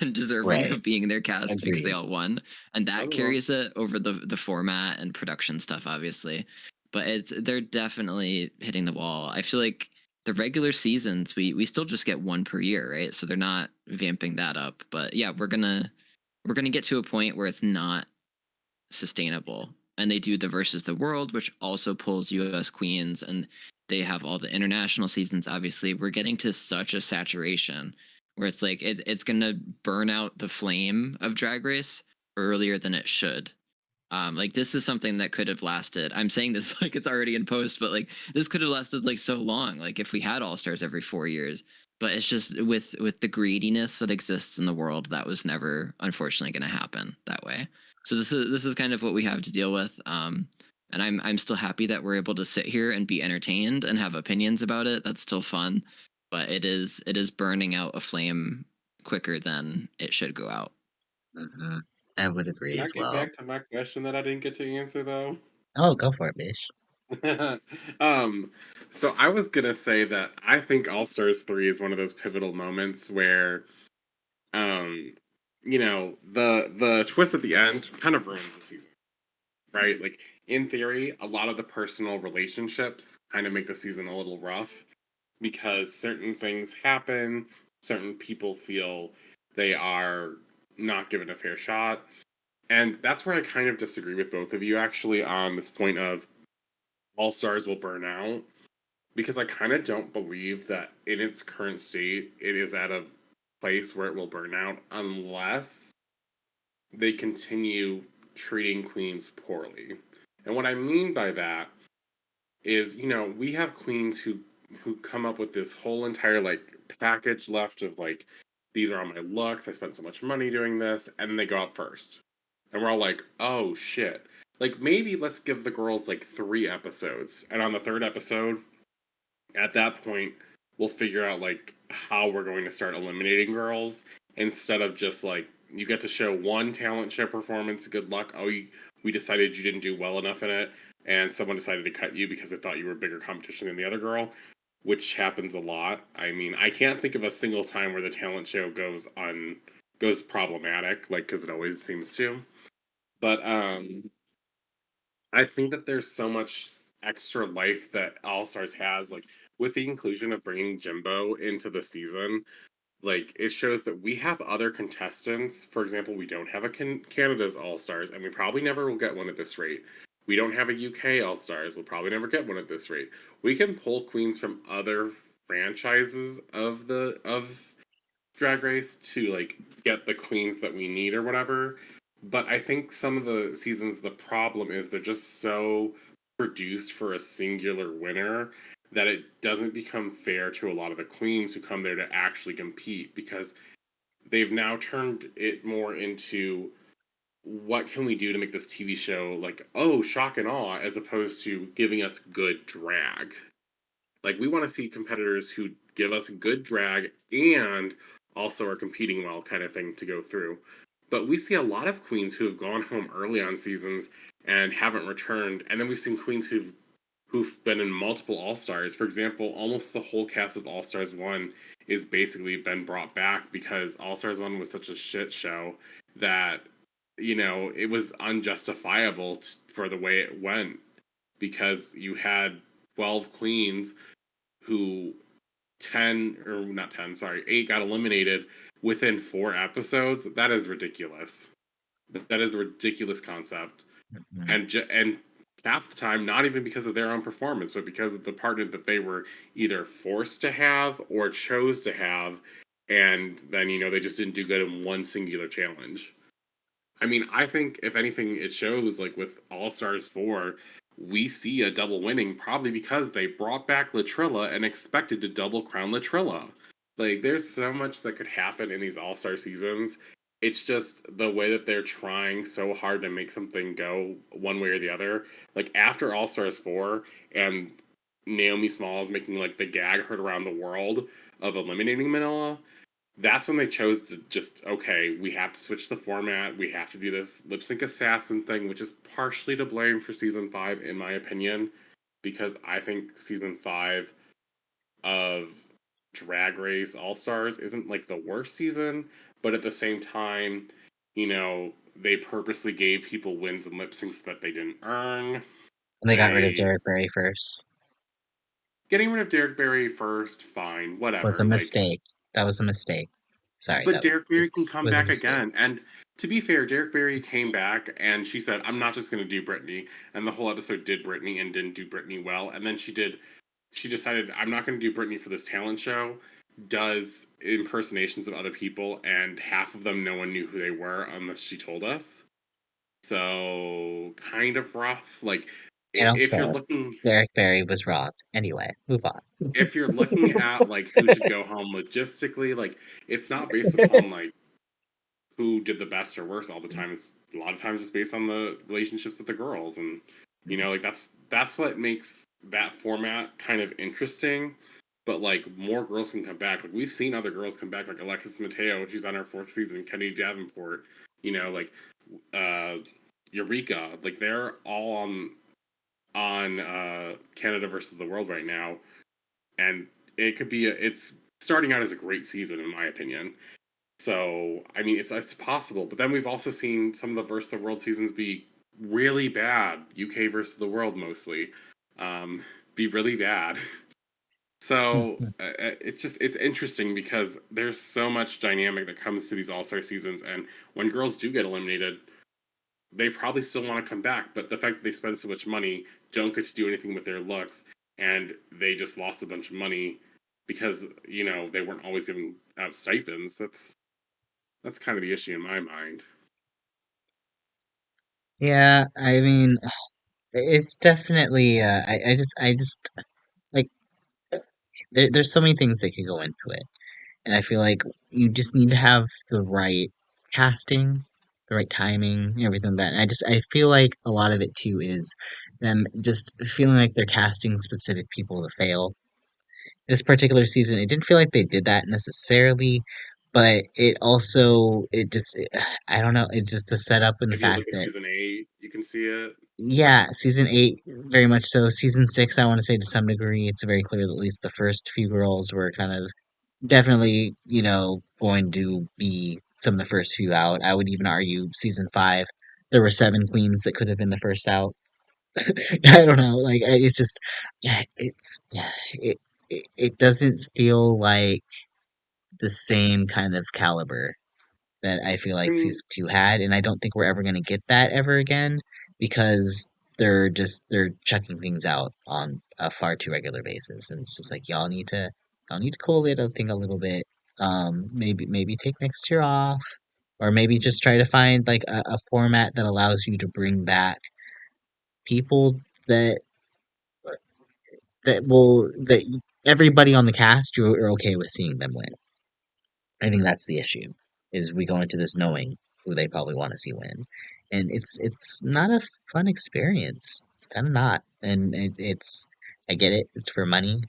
and deserving Right. of being in their cast because they Agreed. all won, and that Nothing wrong. carries it over the format and production stuff, obviously. But they're definitely hitting the wall. I feel like the regular seasons we still just get one per year, right? So they're not vamping that up. But yeah, we're gonna get to a point where it's not sustainable. And they do the versus the world, which also pulls US queens, and they have all the international seasons. Obviously, we're getting to such a saturation where it's like it's gonna burn out the flame of Drag Race earlier than it should. Like this is something that could have lasted. I'm saying this like it's already in post, but like this could have lasted like so long. Like if we had All Stars every 4 years, but it's just with the greediness that exists in the world, that was never unfortunately going to happen that way. So this is kind of what we have to deal with. And I'm still happy that we're able to sit here and be entertained and have opinions about it. That's still fun, but it is burning out a flame quicker than it should go out. Hmm. I would agree Can I as get well. back to my question that I didn't get to answer though? Oh, go for it, Bish. um, so I was gonna say that I think All Stars 3 is one of those pivotal moments where um the twist at the end kind of ruins the season, right? Like in theory, a lot of the personal relationships kind of make the season a little rough because certain things happen, certain people feel they are not given a fair shot. And that's where I kind of disagree with both of you actually on this point of All Stars will burn out because I kind of don't believe that in its current state it is at a place where it will burn out unless they continue treating queens poorly. And what I mean by that is, we have queens who come up with this whole entire like package left of like these are all my looks, I spent so much money doing this, and then they go out first. And we're all like, "Oh shit." Like maybe let's give the girls like 3 episodes. And on the 3rd episode, at that point, we'll figure out like how we're going to start eliminating girls instead of just like you get to show one talent show performance, good luck. Oh, we decided you didn't do well enough in it, and someone decided to cut you because they thought you were bigger competition than the other girl, which happens a lot. I mean, I can't think of a single time where the talent show goes problematic, like because it always seems to. But I think that there's so much extra life that All Stars has, like with the inclusion of bringing Jimbo into the season. Like it shows that we have other contestants. For example, we don't have a Canada's All Stars, and we probably never will get one at this rate. We don't have a UK All Stars. We'll probably never get one at this rate. We can pull queens from other franchises of Drag Race to like get the queens that we need or whatever. But I think some of the seasons, the problem is they're just so produced for a singular winner that it doesn't become fair to a lot of the queens who come there to actually compete because they've now turned it more into what can we do to make this TV show like, oh, shock and awe, as opposed to giving us good drag. Like we want to see competitors who give us good drag and also are competing well, kind of thing to go through. But we see a lot of queens who have gone home early on seasons and haven't returned, and then we've seen queens who've been in multiple All Stars. For example, almost the whole cast of All Stars One is basically been brought back because All Stars One was such a shit show that it was unjustifiable for the way it went because you had 12 queens who 10 or not 10, sorry, 8 got eliminated within 4 episodes. That is ridiculous. That is a ridiculous concept. Mhm. And half the time not even because of their own performance, but because of the partner that they were either forced to have or chose to have, and then they just didn't do good in one singular challenge. I mean, I think if anything, it shows like with All Stars 4, we see a double winning probably because they brought back Latrilla and expected to double crown Latrilla. Like, there's so much that could happen in these All Star seasons. It's just the way that they're trying so hard to make something go one way or the other. Like, after All Stars 4 and Naomi Smalls making like the gag heard around the world of eliminating Manila, that's when they chose to just okay, we have to switch the format. We have to do this lip sync assassin thing, which is partially to blame for season 5, in my opinion, because I think season 5 of Drag Race All Stars isn't like the worst season, but at the same time, they purposely gave people wins and lip syncs that they didn't earn. And they got rid of They Derek Barry first. Getting rid of Derek Barry first, fine, Was a whatever. Like, mistake. That was a mistake. Sorry, but that was Derek it Barry can come was a back mistake. again. And to be fair, Derek Barry came back and she said, I'm not just going to do Britney. And the whole episode did Britney and didn't do Britney well. And then she decided, I'm not going to do Britney for this talent show. Does impersonations of other people, and half of them no one knew who they were unless she told us. So kind of rough. Like, I don't if you're care. looking. Derek Barry was robbed. Anyway, move on. If you're looking at like who should go home logistically, like it's not based upon like who did the best or worst all the time. It's a lot of times it's based on the relationships with the girls, and like that's what makes that format kind of interesting. But like more girls can come back. Like we've seen other girls come back, like Alexis Mateo, she's on her 4th season. Kenny Davenport, like uh, Eureka. Like they're all on Canada versus the World right now, and it's starting out as a great season in my opinion. So I mean, it's possible, but then we've also seen some of the versus the world seasons be really bad. UK versus the world mostly, be really bad. So it's interesting because there's so much dynamic that comes to these All Star seasons, and when girls do get eliminated, they probably still want to come back. But the fact that they spend so much money, don't get to do anything with their looks, and they just lost a bunch of money because they weren't always giving out stipends. That's kind of the issue in my mind. Yeah, I mean, it's definitely. I just like there's so many things that could go into it, and I feel like you just need to have the right casting, the right timing, and everything like that. And I feel like a lot of it too is them just feeling like they're casting specific people to fail. This particular season, it didn't feel like they did that necessarily, but I don't know, it's just the setup and the If you fact look at that season 8, you can see it. yeah, season 8 very much so. Season 6, I want to say to some degree, it's very clear that at least the first few girls were kind of definitely, going to be some of the first few out. I would even argue season 5, there were 7 queens that could have been the first out. I don't know. Like it's just, yeah, it, it doesn't feel like the same kind of caliber that I feel like And season two had, and I don't think we're ever gonna get that ever again because they're chucking things out on a far too regular basis, and it's just like y'all need to cool it thing a little bit. Maybe take next year off, or maybe just try to find like a format that allows you to bring back people that that everybody on the cast you're okay with seeing them win. I think that's the issue. Is we go into this knowing who they probably want to see win, and it's not a fun experience. It's kind of not, and it's I get it. It's for money,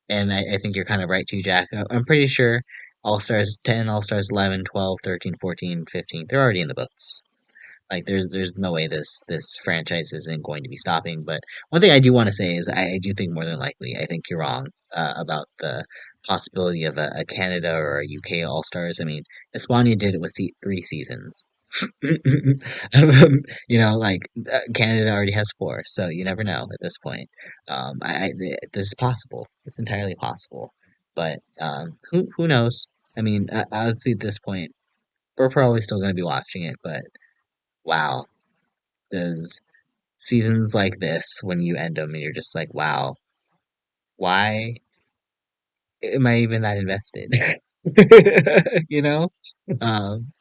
and I think you're kind of right too, Jack. I'm pretty sure All Stars 10, All Stars 11, 12, 13, 14, 15, they're already in the books. Like there's no way this franchise isn't going to be stopping. But one thing I do want to say is I do think more than likely I think you're wrong about the possibility of a Canada or a UK All Stars. I mean, Espana did it with 3 seasons. Like Canada already has 4, so you never know at this point. This is possible. It's entirely possible. But who knows? I mean, honestly, at this point, we're probably still going to be watching it, but wow, does seasons like this when you end them and you're just like, wow, why am I even that invested? you know,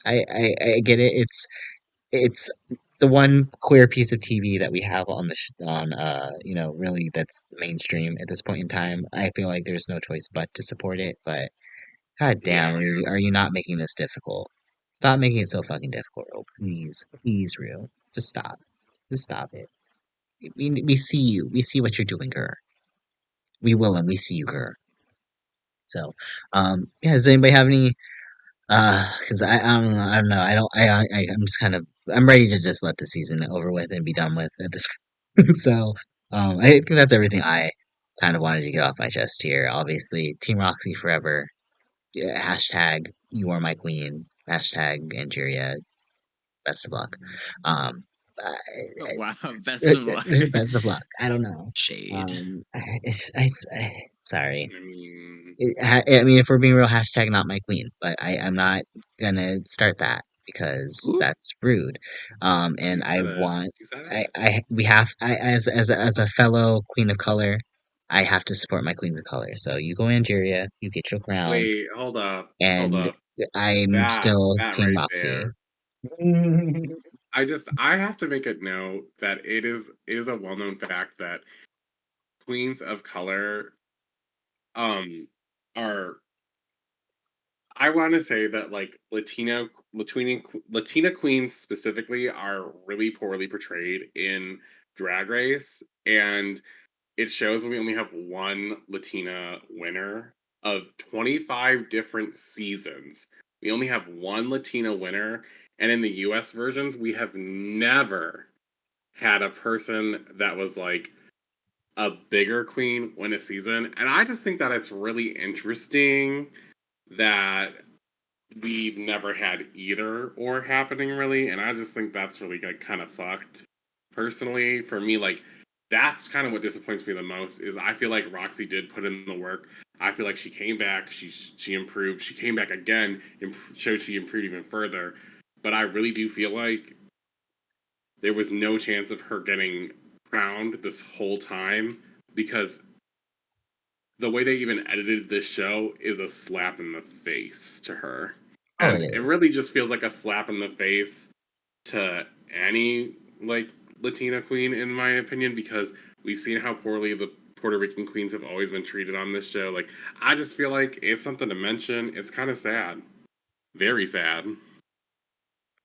I get it. It's the one queer piece of TV that we have on really that's mainstream at this point in time. I feel like there's no choice but to support it. But god damn, yeah, are you not making this difficult? Stop making it so fucking difficult, oh please, real, just stop it. We see you. We see what you're doing, girl. We will and we see you, girl. So, yeah, does anybody have any, because I don't know. I'm just kind of, I'm ready to just let the season over with and be done with at this. So, I think that's everything I kind of wanted to get off my chest here. Obviously, Team Roxxxy forever. Yeah, hashtag you are my queen. Hashtag Angeria. Best of luck. Um, Oh, wow, best of luck. best of luck. I don't know. Shade. Sorry. I mean, I mean, if we're being real, hashtag not my queen, but I'm not gonna start that because Ooh, that's rude. she And I said it. want, She said it. we have, as a fellow queen of color, I have to support my queens of color. So you go, Angeria, you get your crown, Wait, hold and up. I'm That still that Team right Roxy. there. I have to make a note that it is a well known fact that queens of color um are, I want to say that like Latina queens specifically are really poorly portrayed in Drag Race, and it shows when we only have one Latina winner of 25 different seasons. We only have one Latina winner, and in the US versions, we have never had a person that was like a bigger queen win a season. And I just think that it's really interesting that we've never had either or happening really, and I just think that's really like kind of fucked. Personally, for me, like that's kind of what disappoints me the most is I feel like Roxy did put in the work. I feel like she came back, she improved, she came back again, and showed she improved even further. But I really do feel like there was no chance of her getting crowned this whole time because the way they even edited this show is a slap in the face to her. Oh, it And it really is. just feels like a slap in the face to any like Latina queen, in my opinion, because we've seen how poorly the Puerto Rican queens have always been treated on this show. Like, I just feel like it's something to mention. It's kind of sad, very sad.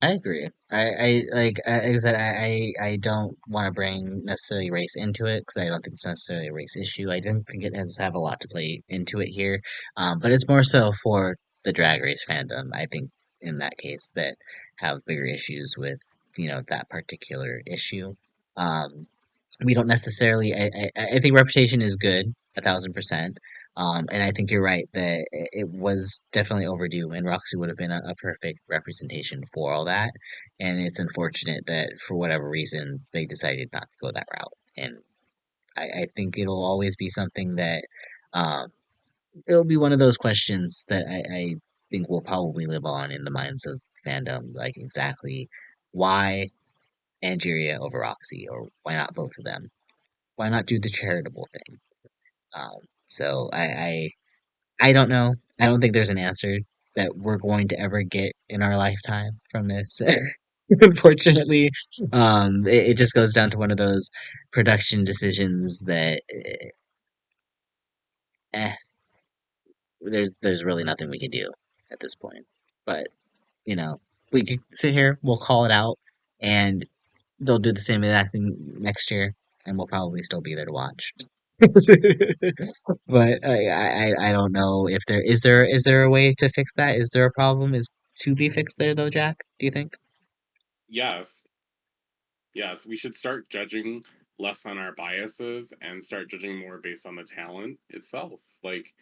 I agree. Like I said, I don't want to bring necessarily race into it because I don't think it's necessarily a race issue. I didn't think it has to have a lot to play into it here, but it's more so for the drag race fandom. I think in that case that have bigger issues with that particular issue. Um, we don't necessarily. I think reputation is good, 1,000%. And I think you're right that it was definitely overdue, and Roxy would have been a perfect representation for all that. And it's unfortunate that for whatever reason they decided not to go that route. And I think it'll always be something that um, it'll be one of those questions that I think will probably live on in the minds of fandom, like exactly why Angeria over Roxy, or why not both of them? Why not do the charitable thing? So I don't know. I don't think there's an answer that we're going to ever get in our lifetime from this. Unfortunately, it just goes down to one of those production decisions that eh, there's really nothing we can do at this point. But you know, we could sit here, we'll call it out, and they'll do the same exact thing next year, and we'll probably still be there to watch. But I don't know if there a way to fix that? Is there a problem is to be fixed there though, Jack? Do you think? Yes, yes, we should start judging less on our biases and start judging more based on the talent itself. Like,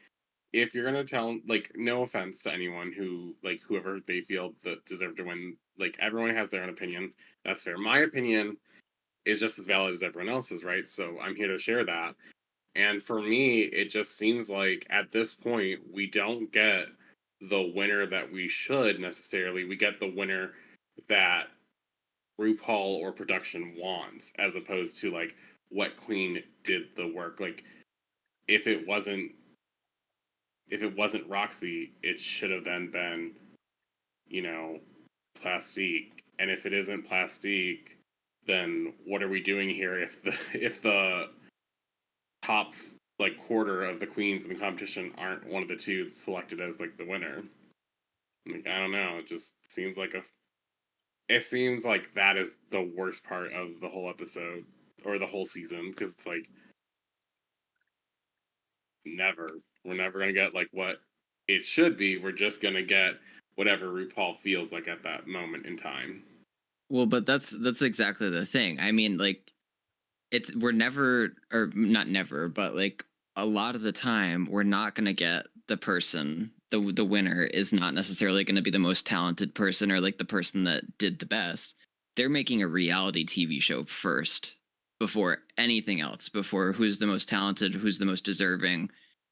if you're gonna tell, like, no offense to anyone who, like, whoever they feel that deserve to win, like, everyone has their own opinion. That's fair. My opinion is just as valid as everyone else's, right? So I'm here to share that. And for me, it just seems like at this point, we don't get the winner that we should necessarily. We get the winner that RuPaul or production wants, as opposed to like what queen did the work. Like if it wasn't if it wasn't Roxxxy, it should have then been, you know, Plastique. And if it isn't Plastique, then what are we doing here if the top like quarter of the queens in the competition aren't one of the two selected as like the winner? Like I don't know, it just seems like a it seems like that is the worst part of the whole episode or the whole season because it's like never we're never gonna get like what it should be. We're just gonna get whatever RuPaul feels like at that moment in time. Well, but that's exactly the thing. I mean, like we're never, or not never, but like a lot of the time we're not going to get the person, the winner is not necessarily going to be the most talented person or like the person that did the best. They're making a reality TV show first before anything else, before who's the most talented, who's the most deserving,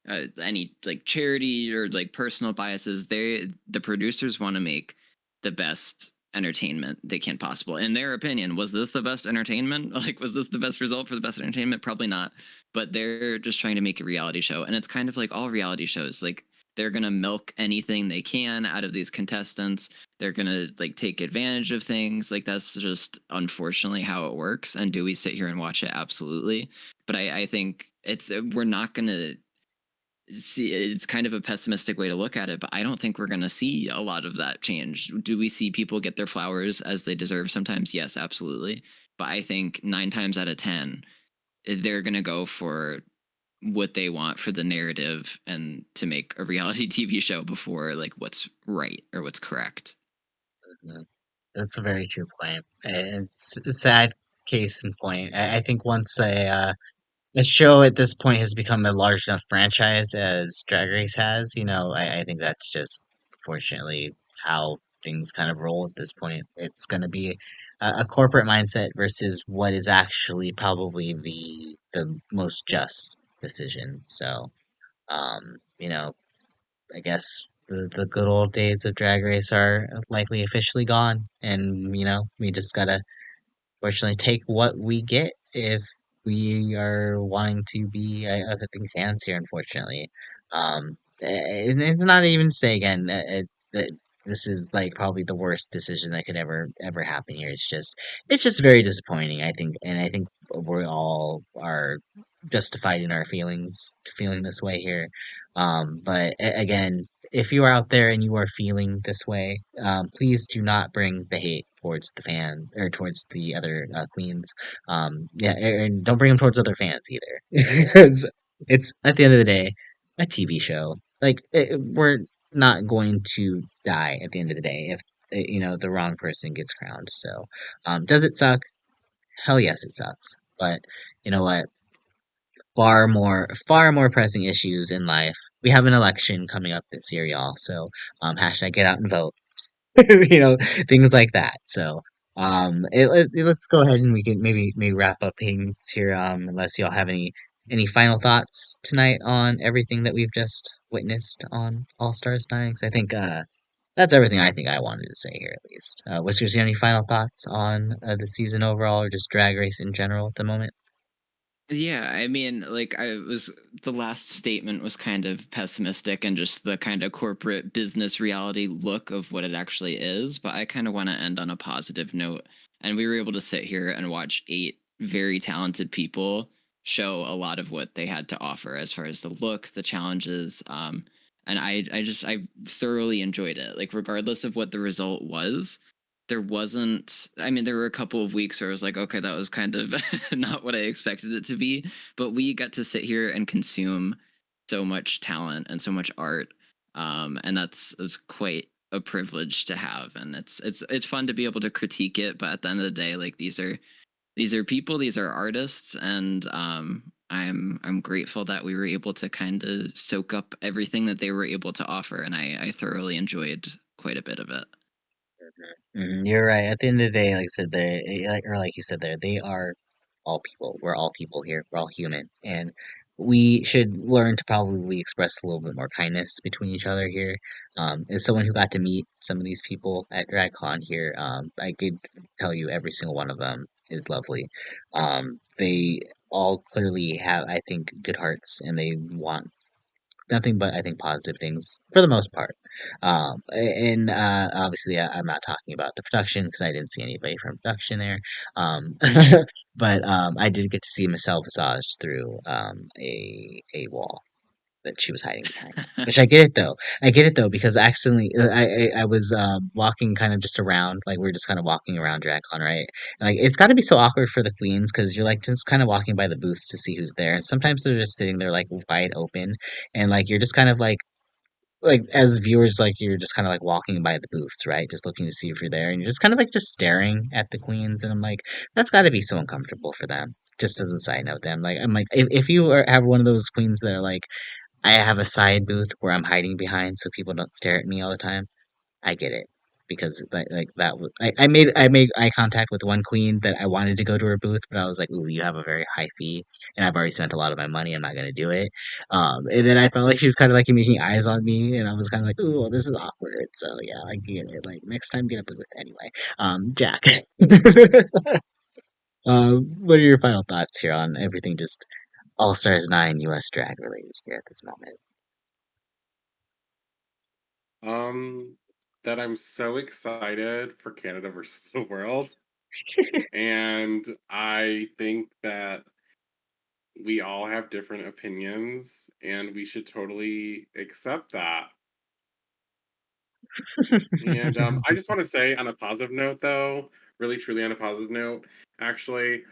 any like charity or like personal biases. The producers want to make the best entertainment they can possible. In their opinion, was this the best entertainment? Like, was this the best result for the best entertainment? Probably not. But they're just trying to make a reality show. And it's kind of like all reality shows. Like, they're going to milk anything they can out of these contestants. They're going to like take advantage of things. Like, that's just unfortunately how it works. And do we sit here and watch it? Absolutely. But I think we're not going to see, it's kind of a pessimistic way to look at it, but I don't think we're going to see a lot of that change. Do we see people get their flowers as they deserve sometimes? Yes, absolutely. But I think 9 times out of 10, they're going to go for what they want for the narrative and to make a reality TV show before like what's right or what's correct. Mhm. That's a very true point. It's a sad case in point. I think once a show at this point has become a large enough franchise as Drag Race has, I think that's just unfortunately how things kind of roll at this point. It's going to be a corporate mindset versus what is actually probably the most just decision. So, you know, I guess the good old days of Drag Race are likely officially gone, and we just gotta fortunately take what we get if we are wanting to be I think fans here, unfortunately. And it's not even to say again that this is like probably the worst decision that could ever happen here. It's just very disappointing, I think, and I think we all are justified in our feelings to feeling this way here. But again, if you are out there and you are feeling this way, please do not bring the hate towards the fan or towards the other queens. Yeah, and don't bring them towards other fans either, because it's at the end of the day a TV show. Like we're not going to die at the end of the day if the wrong person gets crowned. So, does it suck? Hell yes, it sucks. But you know what? far more pressing issues in life. We have an election coming up this year, y'all. So hashtag get out and vote. you know, things like that. So let's go ahead and we can maybe wrap up things here. Unless y'all have any final thoughts tonight on everything that we've just witnessed on All Stars 9. 'Cause I think that's everything I think I wanted to say here at least. Whiskers, you have any final thoughts on the season overall or just Drag Race in general at the moment? Yeah, I mean, like I was the last statement was kind of pessimistic and just the kind of corporate business reality look of what it actually is, but I kind of want to end on a positive note. And we were able to sit here and watch 8 very talented people show a lot of what they had to offer as far as the looks, the challenges, and I thoroughly enjoyed it. Like regardless of what the result was, there wasn't, I mean, there were a couple of weeks where I was like, okay, that was kind of not what I expected it to be, but we got to sit here and consume so much talent and so much art, and that's is quite a privilege to have, and it's fun to be able to critique it, but at the end of the day, like these are people, these are artists, and I'm grateful that we were able to kind of soak up everything that they were able to offer, and I thoroughly enjoyed quite a bit of it. You're right. At the end of the day, like I said, like you said there, they are all people. We're all people here. We're all human, and we should learn to probably express a little bit more kindness between each other here. As someone who got to meet some of these people at DragCon here, I could tell you every single one of them is lovely. They all clearly have, I think, good hearts, and they want nothing but I think positive things for the most part. And obviously, I'm not talking about the production because I didn't see anybody from production there. But I did get to see Michelle Visage through a wall that she was hiding behind. Which I get it though. I get it though because accidentally I was walking kind of just around like we are just kind of walking around DragCon, right? Like it's got to be so awkward for the queens because you're like just kind of walking by the booths to see who's there, and sometimes they're just sitting there like wide open, and like you're just kind of like as viewers like you're just kind of like walking by the booths, right? Just looking to see if you're there, and you're just kind of like just staring at the queens, and I'm like that's got to be so uncomfortable for them. Just as a side note, them like I'm like if you have one of those queens that are like I have a side booth where I'm hiding behind so people don't stare at me all the time. I get it because like that was I made eye contact with one queen that I wanted to go to her booth, but I was like, "Ooh, you have a very high fee, and I've already spent a lot of my money. I'm not gonna do it." And then I felt like she was kind of like making eyes on me, and I was kind of like, "Ooh, well, this is awkward." So yeah, I get it. Like next time, get a booth anyway. Jack. What are your final thoughts here on everything? Just All Stars 9 US Drag related here at this moment. Um, that I'm so excited for Canada versus the world. And I think that we all have different opinions and we should totally accept that. And I just want to say on a positive note, though, really truly on a positive note, actually,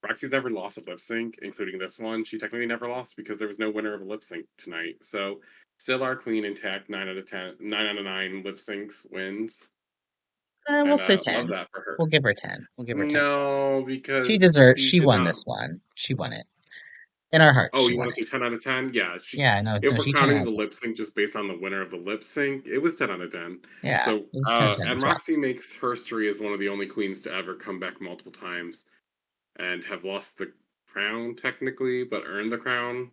Roxy's never lost a lip sync, including this one. She technically never lost because there was no winner of a lip sync tonight. So, still our queen intact, 9 out of 10, 9 out of 9 lip syncs wins. We'll And say love 10. that for her. We'll give her 10. We'll give her 10. No, She because deserves. she She did won not. this one. She won it in our hearts. Oh, She you won want to it. say 10 out of 10? Yeah, she. Yeah, no, If no, we're she 10 counting out the of 10. lip sync just based on the winner of the lip sync, it was 10 out of 10. Yeah, it So, was 10 10 and as well. Roxy makes history as one of the only queens to ever come back multiple times and have lost the crown technically, but earned the crown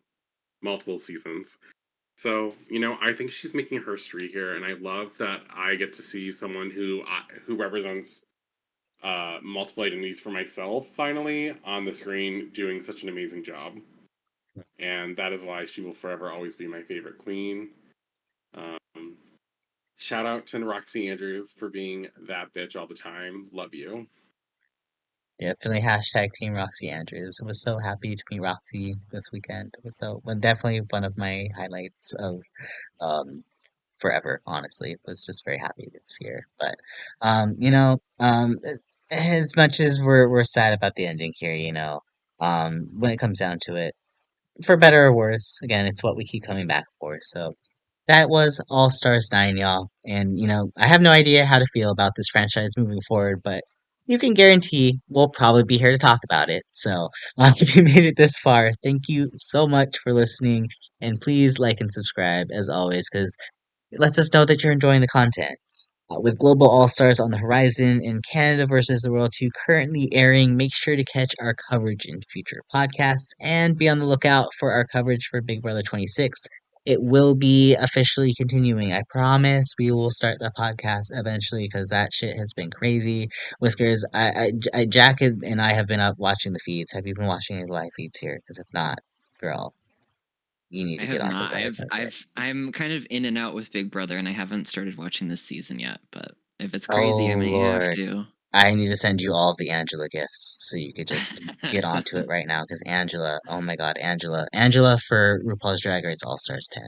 multiple seasons. So, I think she's making history here, and I love that I get to see someone who represents multiple identities for myself finally on the screen doing such an amazing job. And that is why she will forever always be my favorite queen. Um, Shout out to Roxy Andrews for being that bitch all the time. Love you. Definitely hashtag Team Roxy Andrews. I was so happy to meet Roxy this weekend. It was well, definitely one of my highlights of um forever. Honestly, it was just very happy to see her. But as much as we're sad about the ending here, when it comes down to it, for better or worse, again, it's what we keep coming back for. So that was All Stars 9, y'all. And, I have no idea how to feel about this franchise moving forward, but you can guarantee we'll probably be here to talk about it. So, if you made it this far, thank you so much for listening. And please like and subscribe as always, because it lets us know that you're enjoying the content. With Global All Stars on the horizon and Canada versus the World 2 currently airing, make sure to catch our coverage in future podcasts and be on the lookout for our coverage for Big Brother 26. It will be officially continuing. I promise we will start the podcast eventually because that shit has been crazy. Whiskers, Jack and I have been up watching the feeds. Have you been watching any live feeds here? Because if not, girl, you need I to get have on Big not. Brother 26. I'm kind of in and out with Big Brother, and I haven't started watching this season yet. But if it's crazy, Oh I may have Lord. to. I need to send you all of the Angela gifts so you could just get onto it right now because Angela, oh my God, Angela for RuPaul's Drag Race All Stars 10.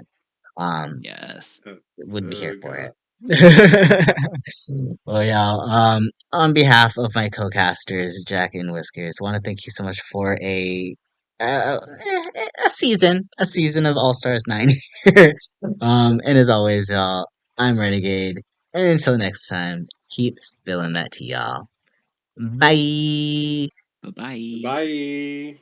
Um, Yes. would be here Oh for god. it. Well, yeah. On behalf of my co-casters, Jack and Whiskers, want to thank you so much for a season of All Stars 9 here. And as always, y'all, I'm Renegade, and until next time, keep spilling that tea, y'all. Bye. Bye bye. Bye.